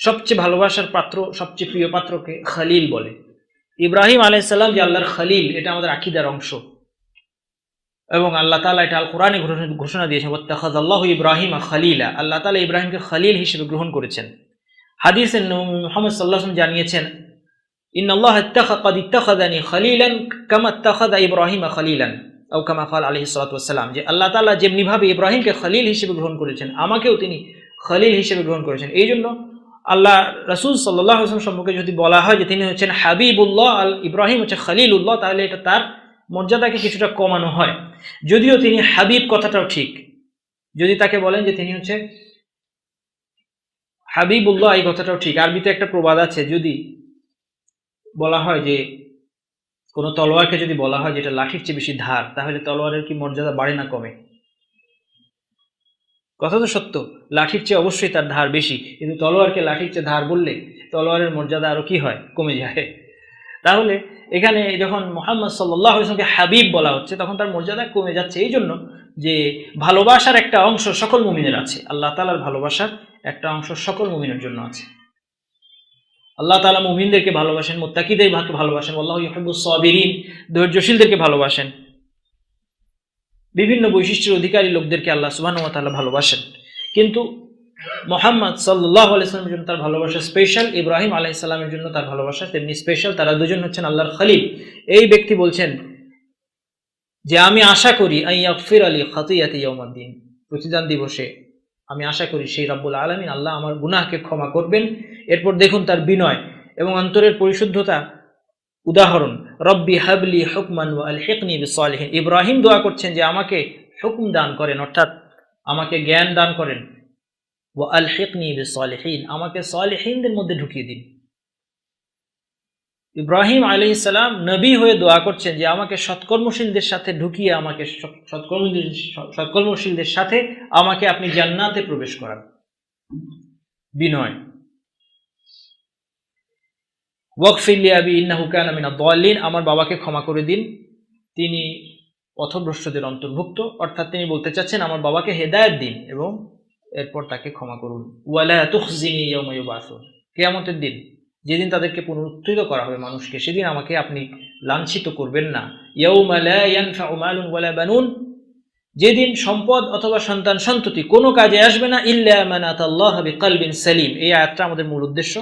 সবচেয়ে ভালোবাসার পাত্র, সবচেয়ে প্রিয় পাত্রকে খলিল বলে। ইব্রাহিম আলাইহিস সালাম যে আল্লাহর খলিল, এটা আমাদের আকীদার অংশ, এবং আল্লাহ তাআলা এটা আল কোরআনে ঘোষণা দিয়েছেন, ওয়াত্তাখাযাল্লাহু ইব্রাহিমা খলিলা, আল্লাহ তাআলা ইব্রাহিমকে খলিল হিসেবে গ্রহণ করেছেন। হাদিসে মুহাম্মদ সাল্লাল্লাহু আলাইহি ওয়াসাল্লাম জানিয়েছেন, ইন্নাল্লাহা ইত্তাখাযানি খলিলান কামা ইত্তাখাযা ইব্রাহিমা খলিলান, আও কামা ক্বাল আলাইহিস সালাতু ওয়াসসালাম, যে আল্লাহ তাআলা যেমনিভাবে ইব্রাহিমকে খলিল হিসেবে গ্রহণ করেছেন, আমাকেও তিনি খলিল হিসেবে গ্রহণ করেছেন। এই জন্য আল্লাহ রাসূল সাল্লাল্লাহু আলাইহি ওয়াসাল্লাম সম্পর্কে যদি বলা হয় যে তিনি হচ্ছেন হাবিবুল্লাহ, আল ইব্রাহিম হচ্ছে খলিলুল্লাহ, তাহলে এটা তার মর্যাদাকে কিছুটা কমানো হয়। যদিও তিনি হাবিব কথাটাও ঠিক, যদি তাকে বলেন যে তিনি হচ্ছে হাবিবুল্লাহ, এই কথাটাও ঠিক। আরবিতে একটা প্রবাদ আছে, যদি বলা হয় যে কোনো তলোয়ারকে যদি বলা হয় যেটা লাঠির চেয়ে বেশি ধার, তাহলে তলোয়ারের কি মর্যাদা বাড়ে না কমে? কথা তো সত্য, লাঠির চেয়ে অবশ্যই তার ধার বেশি, কিন্তু তলোয়ারকে লাঠির চেয়ে ধার বললে তলোয়ারের মর্যাদা আরো কি হয়, কমে যায়। তাহলে এখানে যখন মুহাম্মদ সাল্লাল্লাহু আলাইহি ওয়াসাল্লামকে হাবিব বলা হচ্ছে, তখন তার মর্যাদা কমে যাচ্ছে। এই জন্য যে ভালোবাসার একটা অংশ সকল মুমিনের আছে, আল্লাহ তাআলার ভালোবাসার একটা অংশ সকল মুমিনের জন্য আছে। আল্লাহ তাআলা মুমিনদেরকে ভালোবাসেন, মুত্তাকিদের ভালোবাসেন, আল্লাহু ইউহিব্বুস সাবিরিন, ধৈর্যশীলদেরকে ভালোবাসেন, বিভিন্ন বৈশিষ্ট্যের অধিকারী লোকদেরকে আল্লাহ সুবহানাহু ওয়া তাআলা ভালোবাসেন। কিন্তু মুহাম্মদ সাল্লাল্লাহু আলাইহি ওয়াসাল্লামের জন্য তার ভালোবাসা স্পেশাল, ইব্রাহিম আলাইহিস সালামের জন্য তার ভালোবাসা তেমনি স্পেশাল। তারা দুজন হচ্ছেন আল্লাহর খলিল। এই ব্যক্তি বলছেন যে আমি আশা করি আইয়াগফির আলী খাতিয়াতি ইয়াউমাদ্দিন, প্রতিদান দিবসে আমি আশা করি সেই রব্বুল আলামিন আল্লাহ আমার গুনাহকে ক্ষমা করবেন। এরপর দেখুন তার বিনয় এবং অন্তরের পরিশুদ্ধতা উদাহরণ, রব্বি হাবলি হুকমান ওয়া আলহিকনি বিসসালিহিন। ইব্রাহিম দোয়া করছেন যে আমাকে হুকুম দান করেন, অর্থাৎ আমাকে জ্ঞান দান করেন, ওয়া আলহিকনি বিসসালিহিন, আমাকে সালিহিনদের মধ্যে ঢুকিয়ে দিন। ইব্রাহিম আলাইহিস সালাম নবী হয়ে দোয়া করছেন যে আমাকে সৎকর্মশীলদের সাথে ঢুকিয়ে, আমাকে সৎকর্মশীলদের সাথে আমাকে আপনি জান্নাতে প্রবেশ করান। বিনয়। ওয়াগফির লি আবি ইন্নাহু কানা মিনাদ দাল্লিন, আমার বাবাকে ক্ষমা করে দিন, তিনি পথভ্রষ্টদের অন্তর্ভুক্ত। অর্থাৎ তিনি বলতে চাচ্ছেন আমার বাবাকে হেদায়েত দিন এবং এরপর তাকে ক্ষমা করুন। ওয়ালা তুখজিনি ইয়াওমা ইউবাসুন, কিয়ামতের দিন যেদিন তাদেরকে পুনরুত্থিত করা হবে মানুষকে, সেদিন আমাকে আপনি লাঞ্ছিত করবেন না। ইয়াউমা লা ইয়ানফাউ মালুন ওয়ালা বানুন, যেদিন সম্পদ অথবা সন্তান সন্ততি কোনো কাজে আসবে না, ইল্লা মান আতাল্লাহা বিকলবিন সালিম। এই আয়াতটা আমাদের মূল উদ্দেশ্য।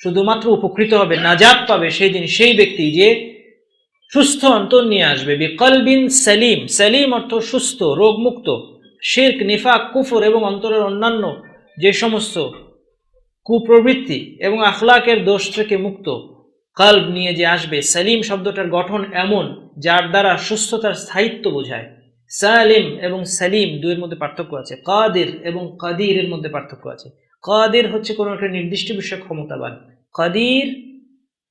শুধুমাত্র উপকৃত হবে, নাজাত পাবে সেই দিন সেই ব্যক্তি যে সুস্থ অন্তর নিয়ে আসবে। বিকলবিন সালিম, সালিম অর্থ সুস্থ, রোগমুক্ত, শিরক, নিফাক, কুফর এবং অন্তরের অন্যান্য যে সমস্ত কুপ্রবৃত্তি এবং আখলাকের দোষ থেকে মুক্ত কলব নিয়ে যে আসবে। সালিম শব্দটার গঠন এমন যার দ্বারা সুস্থতার স্থায়িত্ব বোঝায়। সালিম এবং সালিম দুইয়ের মধ্যে পার্থক্য আছে, কাদির এবং কাদিরের মধ্যে পার্থক্য আছে। কাদির হচ্ছে কোনো একটা নির্দিষ্ট বিষয়ে ক্ষমতাবান, কাদির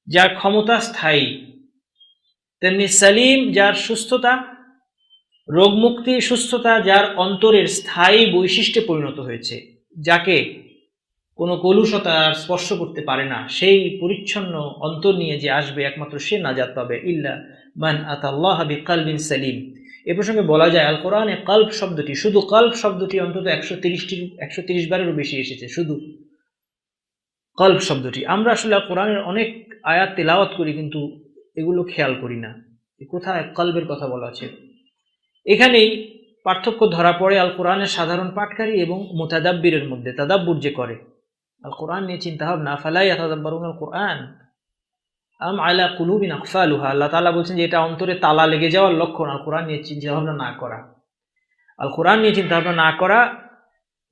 যার ক্ষমতা স্থায়ী, তেমনি সালিম যার সুস্থতা, রোগমুক্তি, সুস্থতা যার অন্তরের স্থায়ী বৈশিষ্ট্যে পরিণত হয়েছে, যাকে কোনো কলুষতা আর স্পর্শ করতে পারে না, সেই পরিচ্ছন্ন অন্তর নিয়ে যে আসবে একমাত্র সে নাজাত পাবে। ইল্লা মান আতাল্লাহা বিকলবিন সালিম। এ প্রসঙ্গে বলা যায় আল কোরআনে কলব শব্দটি, শুধু কলব শব্দটি অন্তত 130 বারেরও বেশি এসেছে, শুধু কলব শব্দটি। আমরা আসলে কোরআনের অনেক আয়াত তেলাওয়াত করি কিন্তু এগুলো খেয়াল করি না কোথায় কলবের কথা বলা আছে। এখানেই পার্থক্য ধরা পড়ে আল কোরআনের সাধারণ পাঠকারী এবং মুতাদাব্বিরের মধ্যে। তাদাব্বুর যে করে, আল কোরআন নিয়ে চিন্তা ভাবনা, ফালা ইয়াতাদাব্বারুনা আল কোরআন আম আলা কুলুবিন আকফালুহা। আল্লাহ তাআলা বলছেন যে এটা অন্তরে তালা লেগে যাওয়ার লক্ষণ, আল কোরআন নিয়ে চিন্তা ভাবনা না করা। আল কোরআন নিয়ে চিন্তা ভাবনা না করা,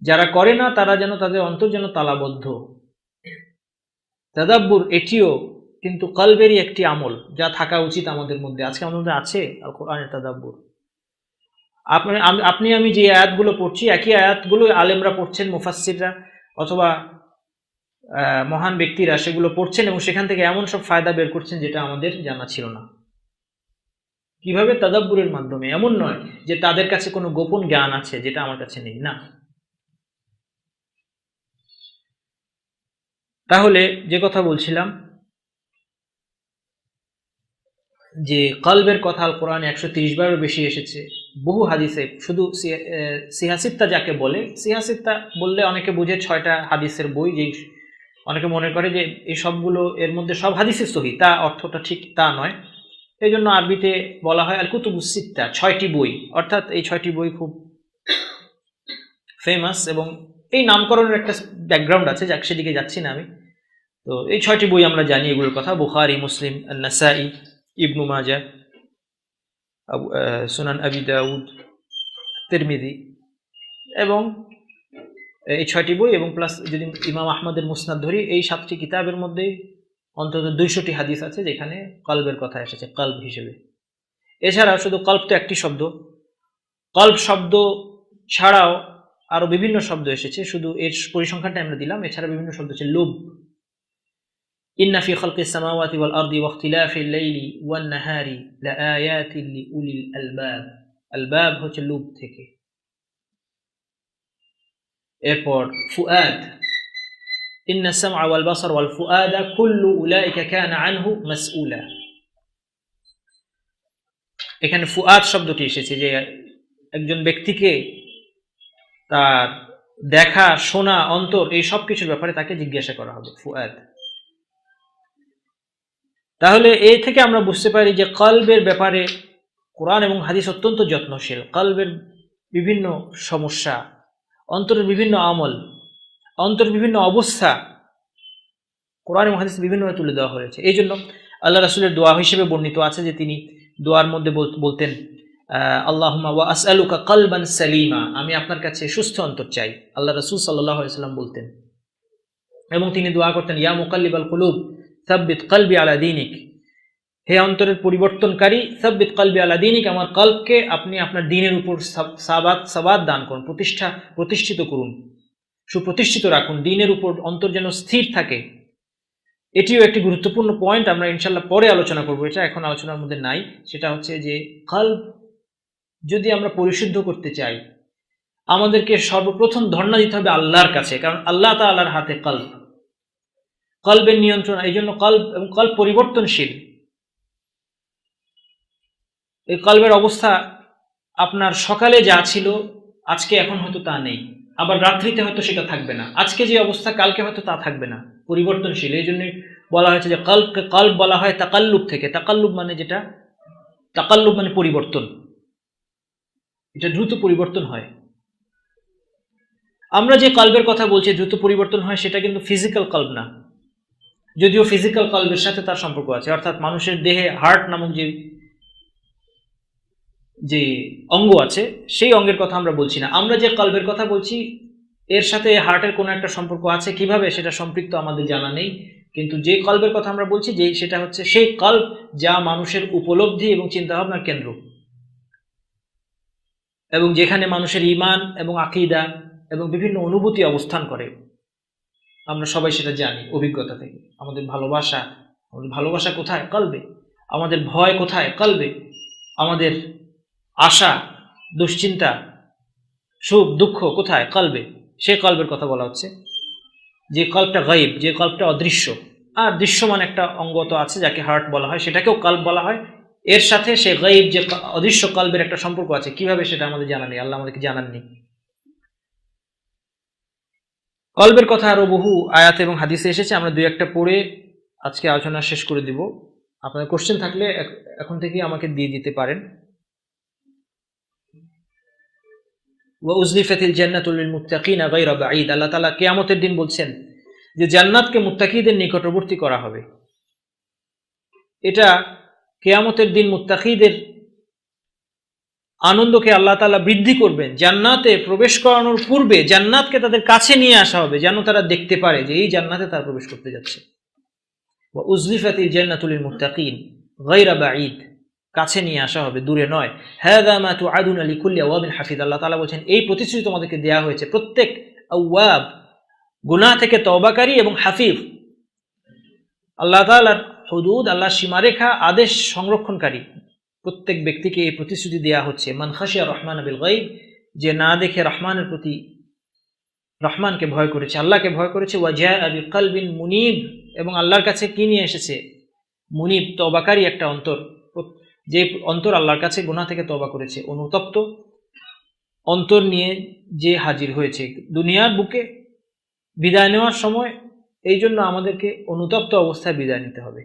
যারা করে না তারা যেন তাদের অন্তর যেন তালাবদ্ধ। তাদাব্বুর এটিও কিন্তু কলবেরই একটি আমল, যা থাকা উচিত আমাদের মধ্যে। আজকে আমাদের মধ্যে আছে আল কোরআনের তাদাব্বুর। আপনি আমি যে আয়াতগুলো পড়ছি, একই আয়াতগুলো আলেমরা পড়ছেন, মুফাসসিররা অথবা মহান ব্যক্তিরা সেগুলো পড়ছেন এবং সেখান থেকে এমন সব ফায়দা বের করছেন যেটা আমাদের জানা ছিল না। কিভাবে? তাদাব্বুরের মাধ্যমে। এমন নয় যে তাদের কাছে কোনো গোপন জ্ঞান আছে যেটা আমার কাছে নেই, না। তাহলে যে কথা বলছিলাম যে কলবের কথা আল কোরআনে 130 বারেরও বেশি এসেছে, বহু হাদিসে। শুধু সিহাসিত্তা যাকে বলে, সিহাসিত্তা বললে অনেকে বুঝে 6টা হাদিসের বই, যেই অনেকে মনে করে যে এই সবগুলো এর মধ্যে সব হাদিসে সহি, তা অর্থটা ঠিক তা নয়। এই জন্য আরবিতে বলা হয় আল কুতুবুস সিত্তা, 6টি বই। অর্থাৎ এই 6টি বই খুব ফেমাস, এবং এই নামকরণের একটা ব্যাকগ্রাউন্ড আছে, যাক সেদিকে যাচ্ছি না আমি। তো এই 6টি বই আমরা জানি এগুলোর কথা: বুখারী, মুসলিম, আন-নাসাই, ইবনু মাজাহ, সুনান আবি দাউদ, তিরমিজি, এবং এই 6টি বই, এবং প্লাস যদি ইমাম আহমদের মুসনাদ ধরি, এই 7টি কিতাবের মধ্যে অন্তত 200টি হাদিস আছে যেখানে কলবের কথা এসেছে কলব হিসেবে। এছাড়া শুধু কলব তো একটি শব্দ, কলব শব্দ ছাড়াও আরো বিভিন্ন শব্দ এসেছে, শুধু এর পরিসংখ্যানটা আমরা দিলাম। এছাড়া বিভিন্ন শব্দ আছে লুব, ইন্না ফি খালকিস সামাওয়াতি ওয়াল আরদি ওয়া ইখতিলাফিল লাইলি ওয়ান নাহারি লাআয়াতিন লিউলিল আলবাব। আলবাব হচ্ছে লুব থেকে। এরপর ফুআদ, ইন্না সামআ ওয়াল বাসার ওয়াল ফুআদা কুল্লু উলাইকা কানা আনহু মাসউলা। এখানে ফুআদ শব্দটি এসেছে যে একজন ব্যক্তিকে তার দেখা, শোনা, অন্তর, এই সব কিছুর ব্যাপারে তাকে জিজ্ঞাসা করা হবে, ফুআদ। তাহলে এই থেকে আমরা বুঝতে পারি যে কলবের ব্যাপারে কোরআন এবং হাদিস অত্যন্ত যত্নশীল। কলবের বিভিন্ন সমস্যা, অন্তরের বিভিন্ন আমল, অন্তরের বিভিন্ন অবস্থা কোরআন এবং হাদিস বিভিন্নভাবে তুলে দেওয়া হয়েছে। এই জন্য আল্লাহ রাসূলের দোয়া হিসেবে বর্ণিত আছে যে তিনি দোয়ার মধ্যে বলতেন আল্লাহুম্মা ওয়া আসআলুকা কলবান সালিমা, আমি আপনার কাছে সুস্থ অন্তর চাই, আল্লাহ রাসূল সাল্লাল্লাহু আলাইহি ওয়াসাল্লাম বলতেন। এবং তিনি দোয়া করতেন ইয়া মুকাল্লিবাল কুলুব সাব্বিত কলবি আলা দীনিক, হে অন্তরের পরিবর্তনকারী, সাব্বিত কলবি আলা দীনিক, আমার কলবকে আপনি আপনার দ্বীনের উপর সাবাত দান করুন, প্রতিষ্ঠিত করুন, সুপ্রতিষ্ঠিত রাখুন, দ্বীনের উপর অন্তর যেন স্থির থাকে। এটিও একটি গুরুত্বপূর্ণ পয়েন্ট, আমরা ইনশাআল্লাহ পরে আলোচনা করব, এটা এখন আলোচনার মধ্যে নাই। সেটা হচ্ছে যে কলব যদি আমরা পরিশুদ্ধ করতে চাই, আমাদেরকে সর্বপ্রথম ধর্ণা দিতে হবে আল্লাহর কাছে, কারণ আল্লাহ তাআলার হাতে কলব, কলবের নিয়ন্ত্রণ। এই জন্য কলব পরিবর্তনশীল। এই কলবের অবস্থা আপনার সকালে যা ছিল আজকে এখন হয়তো তা নেই, আবার রাত্রিতে হয়তো সেটা থাকবে না। আজকে যে অবস্থা কালকে হয়তো তা থাকবে না, পরিবর্তনশীল। এই জন্য বলা হয়েছে যে কলবকে কলব বলা হয় তাকাল্লুব থেকে। তাকাল্লুব মানে পরিবর্তন, এটা দ্রুত পরিবর্তন হয়। আমরা যে কলবের কথা বলছি দ্রুত পরিবর্তন হয়, সেটা কিন্তু ফিজিক্যাল কলব না, যদিও ফিজিক্যাল কলবের সাথে তার সম্পর্ক আছে। অর্থাৎ মানুষের দেহে হার্ট নামক যে অঙ্গ আছে, সেই অঙ্গের কথা আমরা বলছি না। আমরা যে কলবের কথা বলছি এর সাথে হার্টের কোনো একটা সম্পর্ক আছে, কিভাবে সেটা সম্পৃক্ত আমাদের জানা নেই। কিন্তু যে কলবের কথা আমরা বলছি সেটা হচ্ছে সেই কলব যা মানুষের উপলব্ধি এবং চিন্তাভাবনার কেন্দ্র, এবং যেখানে মানুষের ঈমান এবং আকীদা এবং বিভিন্ন অনুভূতি অবস্থান করে। আমরা সবাই সেটা জানি অভিজ্ঞতা থেকে। আমাদের ভালোবাসা কোথায়? কলবে। আমাদের ভয় কোথায়? কলবে। আমাদের আশা, দুশ্চিন্তা, সুখ, দুঃখ কোথায়? কলবে। সে কলবের কথা বলা হচ্ছে, যে কলবটা গায়েব, যে কলবটা অদৃশ্য। আর দৃশ্যমান একটা অঙ্গ তো আছে যাকে হার্ট বলা হয়, সেটাকেও কলব বলা হয়। এর সাথে সে গায়েব যে অদৃশ্য কলবের একটা সম্পর্ক আছে, কিভাবে সেটা আমাদের জানা নেই, আল্লাহ আমাদেরকে জানাননি। কলবের কথা আরো বহু আয়াত এবং হাদিসে এসেছে, আমরা দুই একটা পড়ে আজকে আলোচনা শেষ করে দিব। আপনাদের কোশ্চেন থাকলে এখন থেকে আমাকে দিয়ে দিতে পারেন। ওয়াউজলিফাতিল জান্নাতু লিল মুত্তাকিনা গায়রা বাঈদ, আল্লাহ তাআলা কিয়ামতের দিন বলছেন যে জান্নাতকে মুত্তাকিদের নিকটবর্তী করা হবে। এটা কিয়ামতের দিন মুত্তাকিদের আনন্দকে আল্লাহ তাআলা বৃদ্ধি করবেন। জান্নাতে প্রবেশ করানোর পূর্বে জান্নাতকে তাদের কাছে নিয়ে আসা হবে, যেন তারা দেখতে পারে যে এই জান্নাতে তারা প্রবেশ করতে যাচ্ছে। ওয়াউজলিফাতিল জান্নাতু লিল মুত্তাকিন গায়রা বাঈদ, কাছে নিয়ে আসা হবে, দূরে নয়। হাযা মা তুআদুনা লিকুল্লি আওয়াবিন হাফিজ, আল্লাহ তাআলা বলেন এই প্রতিশ্রুতি তোমাদেরকে দেয়া হয়েছে প্রত্যেক আওয়াব, গুনাহ থেকে তওবাকারী এবং হাফিজ। আল্লাহ তাআলার হুদুদ, আল্লাহর সীমারেখা, আদেশ সংরক্ষণকারী প্রত্যেক ব্যক্তিকে এই প্রতিশ্রুতি দেয়া হচ্ছে, মান খাশিয়া রহমান বিল গায়ব, যে না দেখে রহমানের প্রতি, রহমানকে ভয় করেছে, আল্লাহকে ভয় করেছে, ওয়া জাআ বিকলবিন মুনিব, এবং আল্লাহর কাছে কি নিয়ে এসেছে, মুনিব, তওবাকারী একটা অন্তর, যে অন্তর আল্লাহর কাছে গুনাহ থেকে তওবা করেছে, অনুতপ্ত অন্তর নিয়ে যে হাজির হয়েছে দুনিয়ার বুকে বিদায় নেওয়ার সময়। এই জন্য আমাদেরকে অনুতপ্ত অবস্থায় বিদায় নিতে হবে।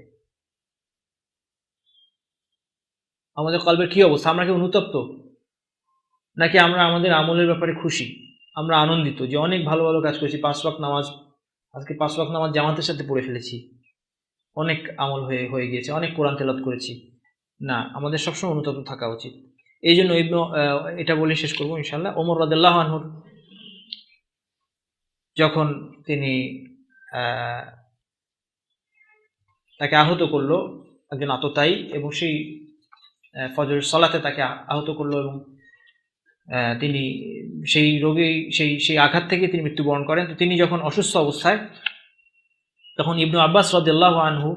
আমাদের কলবের কি অবস্থা? আমরা কি অনুতপ্ত, নাকি আমরা আমাদের আমলের ব্যাপারে খুশি, আমরা আনন্দিত যে অনেক ভালো ভালো কাজ করেছি, 5 ওয়াক্ত নামাজ, আজকে 5 ওয়াক্ত নামাজ জামাতের সাথে পড়ে ফেলেছি, অনেক আমল হয়ে গিয়েছে, অনেক কোরআন তেলাওয়াত করেছি? না, আমাদের সবসময় অনুতপ্ত থাকা উচিত। এই জন্য এটা বলে শেষ করবো ইনশাল্লাহ। ওমর রাদিয়াল্লাহু আনহুর যখন তিনি তাকে আহত করলো একজন আততায়ী, এবং সেই ফজরের সালাতে তাকে আহত করলো, এবং তিনি সেই রোগে সেই আঘাত থেকে তিনি মৃত্যুবরণ করেন। তো তিনি যখন অসুস্থ অবস্থায়, তখন ইবনু আব্বাস রাদিয়াল্লাহু আনহু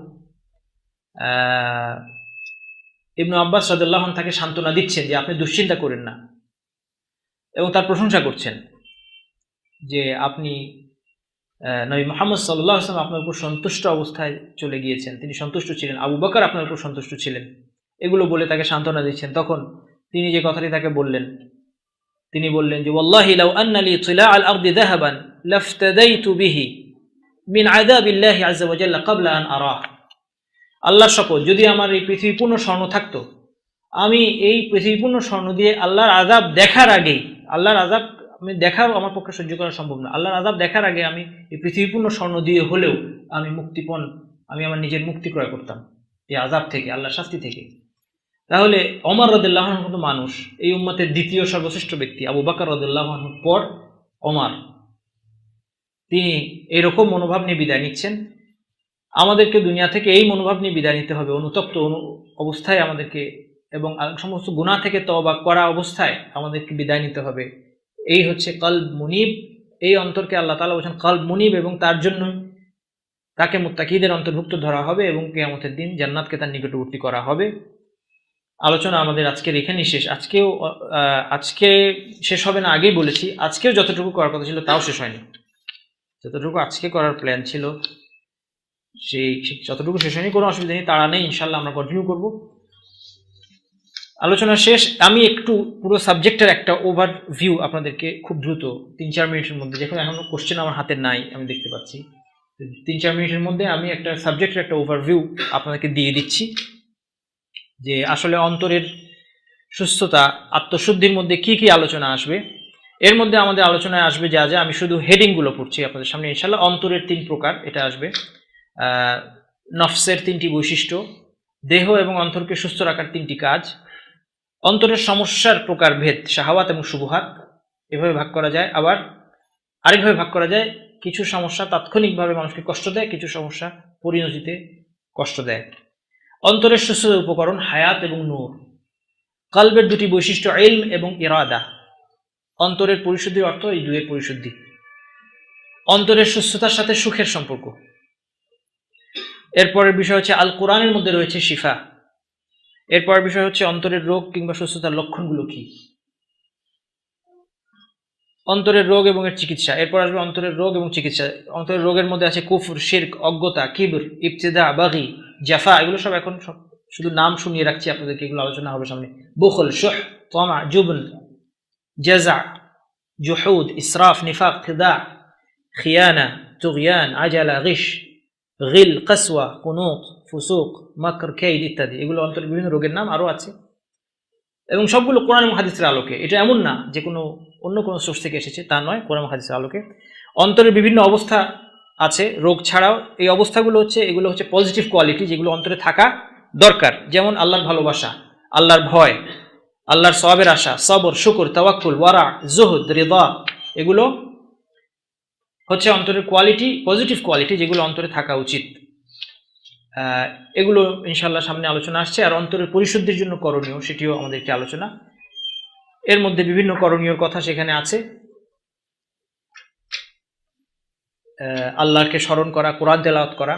তাকে সান্ত্বনা দিচ্ছেন যে আপনি দুশ্চিন্তা করেন না, এবং তার প্রশংসা করছেন যে আপনি নবী মুহাম্মদ সাল্লাল্লাহু আলাইহি ওয়াসাল্লাম আপনার উপর সন্তুষ্ট অবস্থায় চলে গিয়েছেন, তিনি সন্তুষ্ট ছিলেন, আবু বকর আপনার উপর সন্তুষ্ট ছিলেন, এগুলো বলে তাকে সান্ত্বনা দিচ্ছেন। তখন তিনি যে কথাটি তাকে বললেন, তিনি বললেন যে ওয়াল্লাহি লাউ আন্না লি তিলাআ আল আরদি যাহাবান লাফতাদাইতু বিহি মিন আযাবিল্লাহি আযজা ওয়া জাল্লা ক্বাবলা আন আরাহ। আল্লাহর শপথ, যদি আমার এই পৃথিবী পূর্ণ স্বর্ণ থাকতো, আমি এই পৃথিবী পূর্ণ স্বর্ণ দিয়ে আল্লাহর আযাব দেখার আগেই, আল্লাহর আযাব আমি দেখাও আমার পক্ষে সহ্য করা সম্ভব না, আল্লাহর আযাব দেখার আগে আমি এই পৃথিবী পূর্ণ স্বর্ণ দিয়ে হলেও আমি আমার নিজের মুক্তি ক্রয় করতাম এই আযাব থেকে, আল্লাহর শাস্তি থেকে। তাহলে ওমর রাদিয়াল্লাহু আনহুর মতো মানুষ, এই উম্মতের দ্বিতীয় সর্বশ্রেষ্ঠ ব্যক্তি আবু বকর রাদিয়াল্লাহু আনহুর পর ওমর, তিনি এরকম মনোভাব নিয়ে বিদায় নিচ্ছেন। আমাদেরকে দুনিয়া থেকে এই মনোভাব নিয়ে বিদায় নিতে হবে, অনুতপ্ত অবস্থায় আমাদেরকে, এবং সমস্ত গুনাহ থেকে তওবা করা অবস্থায় আমাদেরকে বিদায় নিতে হবে। এই হচ্ছে কলব মুনিব। এই অন্তরকে আল্লাহ তাআলা বলেছেন কলব মুনিব, এবং তার জন্য তাকে মুত্তাকিদের অন্তর্ভুক্ত ধরা হবে, এবং কিয়ামতের দিন জান্নাতকে তার নিকটবর্তী করা হবে। আলোচনা আমাদের আজকের এখানেই শেষ। আজকে শেষ হবে না, আগেই বলেছি, আজকেও যতটুকু করার কথা ছিল তাও শেষ হয়নি। যতটুকু আজকে করার প্ল্যান ছিল সেই যতটুকু শেষ হয়নি, কোনো অসুবিধা নেই, তাড়া নেই, ইনশাল্লাহ আমরা কন্টিনিউ করব। আলোচনা শেষ। আমি একটু পুরো সাবজেক্টের একটা ওভারভিউ আপনাদেরকে খুব দ্রুত 3-4 মিনিটের মধ্যে, যখন এখনো কোশ্চেন আমার হাতে নাই আমি দেখতে পাচ্ছি, 3-4 মিনিটের মধ্যে আমি একটা সাবজেক্টের একটা ওভারভিউ আপনাদেরকে দিয়ে দিচ্ছি, যে আসলে অন্তরের সুস্থতা, আত্মশুদ্ধির মধ্যে কি কি আলোচনা আসবে। এর মধ্যে আমাদের আলোচনায় আসবে যা যা, আমি শুধু হেডিংগুলো পড়ছি আপনাদের সামনে ইনশাল্লাহ। অন্তরের 3 প্রকার, এটা আসবে। নফসের 3টি বৈশিষ্ট্য, দেহ এবং অন্তরকে সুস্থ রাখার 3টি কাজ, অন্তরের সমস্যার প্রকারভেদ, শাহাওয়াত এবং শুবহাত, এভাবে ভাগ করা যায়। আবার আরেকভাবে ভাগ করা যায়, কিছু সমস্যা তাৎক্ষণিকভাবে মানুষকে কষ্ট দেয়, কিছু সমস্যা পরিণতিতে কষ্ট দেয়। অন্তরের সুস্থতার উপকরণ, হায়াত এবং নূর। কলবের 2টি বৈশিষ্ট্য, ইলম এবং ইরাদা। অন্তরের পরিশুদ্ধির অর্থ এই 2-এর পরিশুদ্ধি। অন্তরের সুস্থতার সাথে সুখের সম্পর্ক। এরপরের বিষয় হচ্ছে আল কোরআনের মধ্যে রয়েছে শিফা। এরপরের বিষয় হচ্ছে অন্তরের রোগ কিংবা সুস্থতার লক্ষণগুলো কি, অন্তরের রোগ এবং এর চিকিৎসা। এরপর আসবে অন্তরের রোগ এবং চিকিৎসা। অন্তরের রোগের মধ্যে আছে কুফর, শিরক, অজ্ঞতা, কিবর, ইবতিদা, বাগি, জাফা। এগুলো সব এখন শুধু নাম শুনিয়ে রাখছি আপনাদেরকে, এগুলো আলোচনা হবে সামনে। বুখল, শুহ, তামা, জুবন, জাযা, জুহুদ, ইসরাফ, নিফাক, খিদা, খিয়ানা, তুগয়ান, আজালা, গিশ, গিল, কাসওয়া, কুনুত, ফুসুক, মাকর, কাইদ ইত্যাদি। এগুলো অন্তরের বিভিন্ন রোগের নাম, আরও আছে, এবং সবগুলো কোরআন এবং হাদিসের আলোকে। এটা এমন না যে অন্য কোনো সোর্স থেকে এসেছে, তা নয়, কোরআন এবং হাদিসের আলোকে। অন্তরের বিভিন্ন অবস্থা আছে রোগ ছাড়াও। এই অবস্থাগুলো হচ্ছে, এগুলো হচ্ছে পজিটিভ কোয়ালিটি, যেগুলো অন্তরে থাকা দরকার। যেমন আল্লাহর ভালোবাসা, আল্লাহর ভয়, আল্লাহর সওয়াবের আশা, সবর, শুকর, তাওয়াক্কুল, ওয়ারা, জুহুদ, রিদা। এগুলো হচ্ছে অন্তরের কোয়ালিটি, পজিটিভ কোয়ালিটি, যেগুলো অন্তরে থাকা উচিত। এগুলো ইনশাল্লাহ সামনে আলোচনা আসছে। আর অন্তরের পরিশুদ্ধির জন্য করণীয়, সেটিও আমাদের একটি আলোচনা। এর মধ্যে বিভিন্ন করণীয় কথা সেখানে আছে। আল্লাহকে স্মরণ করা, কোরআন তেলাওয়াত করা,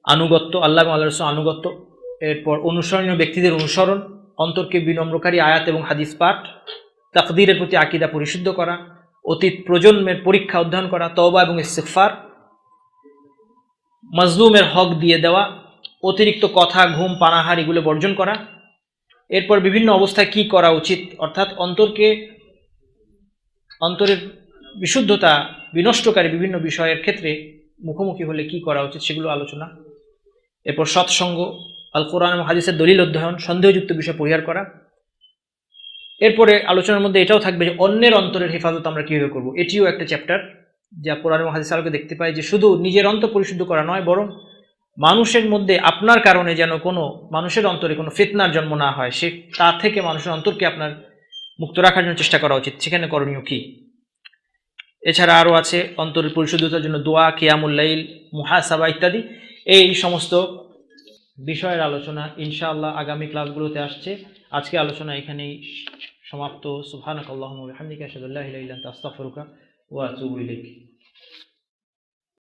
আনুগত্য, আল্লাহ এবং আল্লাহর রাসূলের আনুগত্য, এরপর অনুসরণীয় ব্যক্তিদের অনুসরণ, অন্তরকে বিনম্রকারী আয়াত এবং হাদিস পাঠ, তাকদীরের প্রতি আকীদা পরিশুদ্ধ করা, অতীত প্রজন্মের পরীক্ষা অধ্যয়ন করা, তওবা এবং ইস্তিগফার, মাজলুমের হক দিয়ে দেওয়া, অতিরিক্ত কথা, ঘুম, পানাহার এগুলো বর্জন করা। এরপর বিভিন্ন অবস্থায় কি করা উচিত, অর্থাৎ অন্তরের বিশুদ্ধতা বিনষ্টকারী বিভিন্ন বিষয়ের ক্ষেত্রে মুখোমুখি হলে কি করা উচিত সেগুলো আলোচনা। এরপর সৎসঙ্গ, আল কোরআন এবং হাদিসের দলিল অধ্যয়ন, সন্দেহযুক্ত বিষয় পরিহার করা। এরপরে আলোচনার মধ্যে এটাও থাকবে যে অন্যের অন্তরের হেফাজত আমরা কীভাবে করব, এটিও একটা চ্যাপ্টার যা কোরআন এবং হাদিস আলোকে দেখতে পাই যে শুধু নিজের অন্তর পরিশুদ্ধ করা নয়, বরং মানুষের মধ্যে আপনার কারণে যেন কোনো মানুষের অন্তরে কোনো ফিতনার জন্ম না হয়, সে তা থেকে মানুষের অন্তরকে আপনার মুক্ত রাখার জন্য চেষ্টা করা উচিত, সেখানে করণীয় কী। এছাড়া আরও আছে অন্তরের পরিশুদ্ধতার জন্য দোয়া, কিয়ামুল লাইল, মুহাসাবা ইত্যাদি। এই সমস্ত বিষয়ের আলোচনা ইনশাআল্লাহ আগামী ক্লাসগুলোতে আসছে। আজকে আলোচনা এখানেই সমাপ্ত। সুবহানাকাল্লাহুম্মা ওয়া বিহামদিকা আশহাদু আল্লা ইলাহা ইল্লা আনতা আস্তাগফিরুকা ওয়া আতুবু ইলাইক।